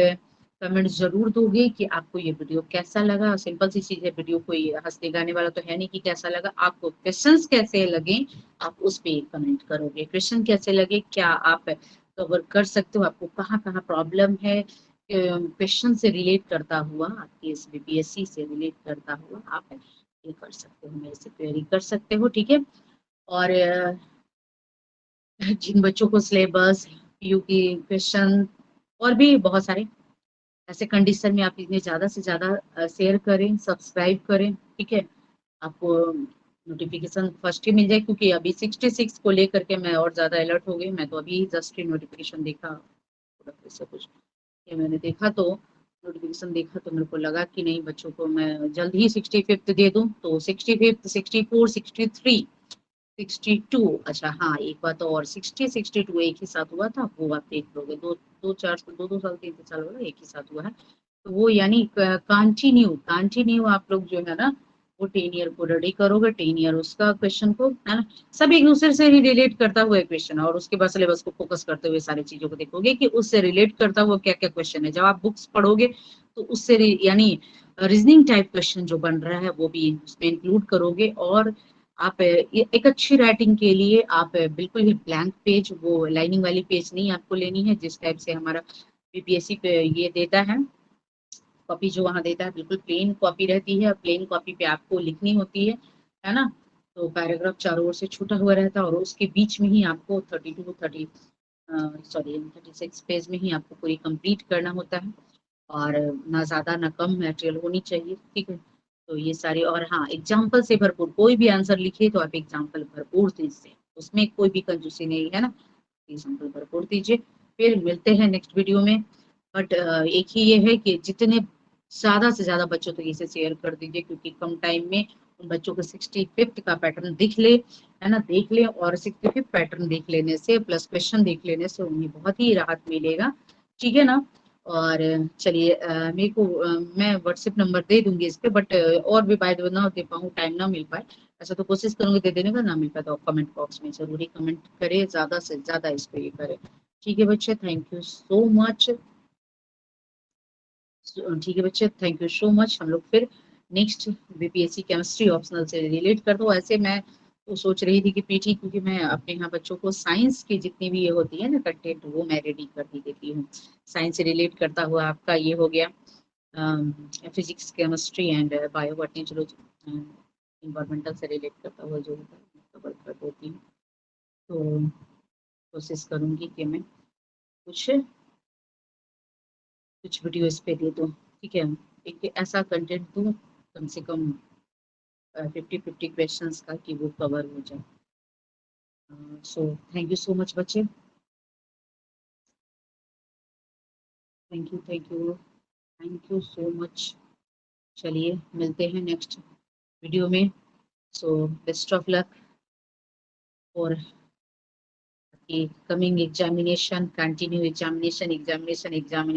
कमेंट जरूर दोगे कि आपको ये वीडियो कैसा लगा। सिंपल सी चीज है, वीडियो कोई हंसने गाने वाला तो है नहीं कि कैसा लगा, आपको क्वेश्चंस कैसे लगे आप उस पे कमेंट करोगे, क्वेश्चन कैसे लगे, क्या आप कवर कर सकते हो, आपको कहाँ कहाँ प्रॉब्लम है, क्वेश्चन से रिलेट करता हुआ, आपकी इस बीपीएससी से रिलेट करता हुआ आप ये कर सकते हो, मेरे से क्वेरी कर सकते हो, ठीक है। और जिन बच्चों को सिलेबस, पीयू की क्वेश्चन और भी बहुत सारे ऐसे कंडीशन में आप इन्हें ज्यादा से ज्यादा शेयर करें, सब्सक्राइब करें, ठीक है। आपको नोटिफिकेशन फर्स्ट ही मिल जाए, क्योंकि अभी 66 को लेकर के मैं और ज्यादा अलर्ट हो गई, मैं तो अभी जस्ट नोटिफिकेशन देखा, ऐसा कुछ ये मैंने देखा, तो नोटिफिकेशन देखा तो मेरे को लगा कि नहीं, बच्चों को मैं जल्द ही 65th दे दूं, तो 65th, 64, 63, 62, अच्छा हाँ एक बात और, 60, 62 एक ही साथ हुआ था, वो आप देख लोगे, दो साल 3 साल वाला एक ही साथ हुआ है, तो वो यानी कंटिन्यू कंटिन्यू आप लोग जो है ना, वो 10 ईयर को रेडी करोगे, 10 ईयर उसका क्वेश्चन को, है ना, सब एक दूसरे से ही रिलेट करता हुआ क्वेश्चन, और उसके बाद सिलेबस को फोकस करते हुए सारी चीजों को देखोगे कि उससे रिलेट करता हुआ क्या क्या क्वेश्चन है, जब आप बुक्स पढ़ोगे तो उससे यानी रीजनिंग टाइप क्वेश्चन जो बन रहा है वो भी उसमें इंक्लूड करोगे, और आप एक अच्छी राइटिंग के लिए आप बिल्कुल ही ब्लैंक पेज, वो लाइनिंग वाली पेज नहीं आपको लेनी है, जिस टाइप से हमारा बीपीएससी पे ये देता है कॉपी, जो वहाँ देता है बिल्कुल प्लेन कॉपी रहती है। प्लेन कॉपी पे आपको लिखनी होती है ना। तो पैराग्राफ चारों ओर से छूटा हुआ रहता है और उसके बीच में ही आपको 36 पेज में ही आपको पूरी कंप्लीट करना होता है। और ना ज्यादा ना कम मटेरियल होनी चाहिए, ठीक है। तो ये सारे, और हाँ, एग्जाम्पल से भरपूर, कोई भी आंसर लिखे तो आप एग्जाम्पल भरपूर दीजिए, उसमें कोई भी कंजूसी नहीं है ना, एग्जाम्पल भरपूर दीजिए। फिर मिलते हैं नेक्स्ट वीडियो में। बट एक ही ये है कि जितने ज्यादा से ज्यादा बच्चों तक इसे शेयर कर दीजिए, क्योंकि कम टाइम में उन बच्चों को 65th का पैटर्न दिख ले, है ना, देख ले, और 65th पैटर्न देख लेने से प्लस क्वेश्चन देख लेने से उन्हें बहुत ही राहत मिलेगा, ठीक है ना। और चलिए, मेरे को मैं व्हाट्सएप नंबर दे दूंगी इस पे, बट और भी बाय ना दे पाऊँ, टाइम ना मिल पाए, ऐसा तो कोशिश करूंगी दे देने का, ना मिल पाए तो कमेंट बॉक्स में जरूरी कमेंट करे, ज्यादा से ज्यादा इस पे ये करे, ठीक है बच्चे, थैंक यू सो मच। ठीक है बच्चे, थैंक यू सो मच। हम लोग फिर नेक्स्ट बीपीएससी केमिस्ट्री ऑप्शनल से रिलेट कर दो। ऐसे मैं तो सोच रही थी कि पीटी, क्योंकि मैं अपने यहाँ बच्चों को साइंस की जितनी भी ये होती है ना कंटेंट, वो मैं रेडी कर दी देती हूँ। साइंस से रिलेट करता हुआ आपका ये हो गया फिजिक्स, केमिस्ट्री एंड बायोबॉटनी, चलो इन्वायरमेंटल से रिलेट करता हुआ जो कवर कर देती हूँ। तो कोशिश करूंगी कि मैं कुछ कुछ वीडियो इस पे दे दूँ, ठीक है। एक ऐसा कंटेंट दूँ कम से कम 50-50 क्वेश्चंस का, कि वो कवर हो जाए। So thank you so much बच्चे, thank you thank you thank you so much. चलिए मिलते हैं नेक्स्ट वीडियो में। So best of luck for coming examination, continue examination examination examination.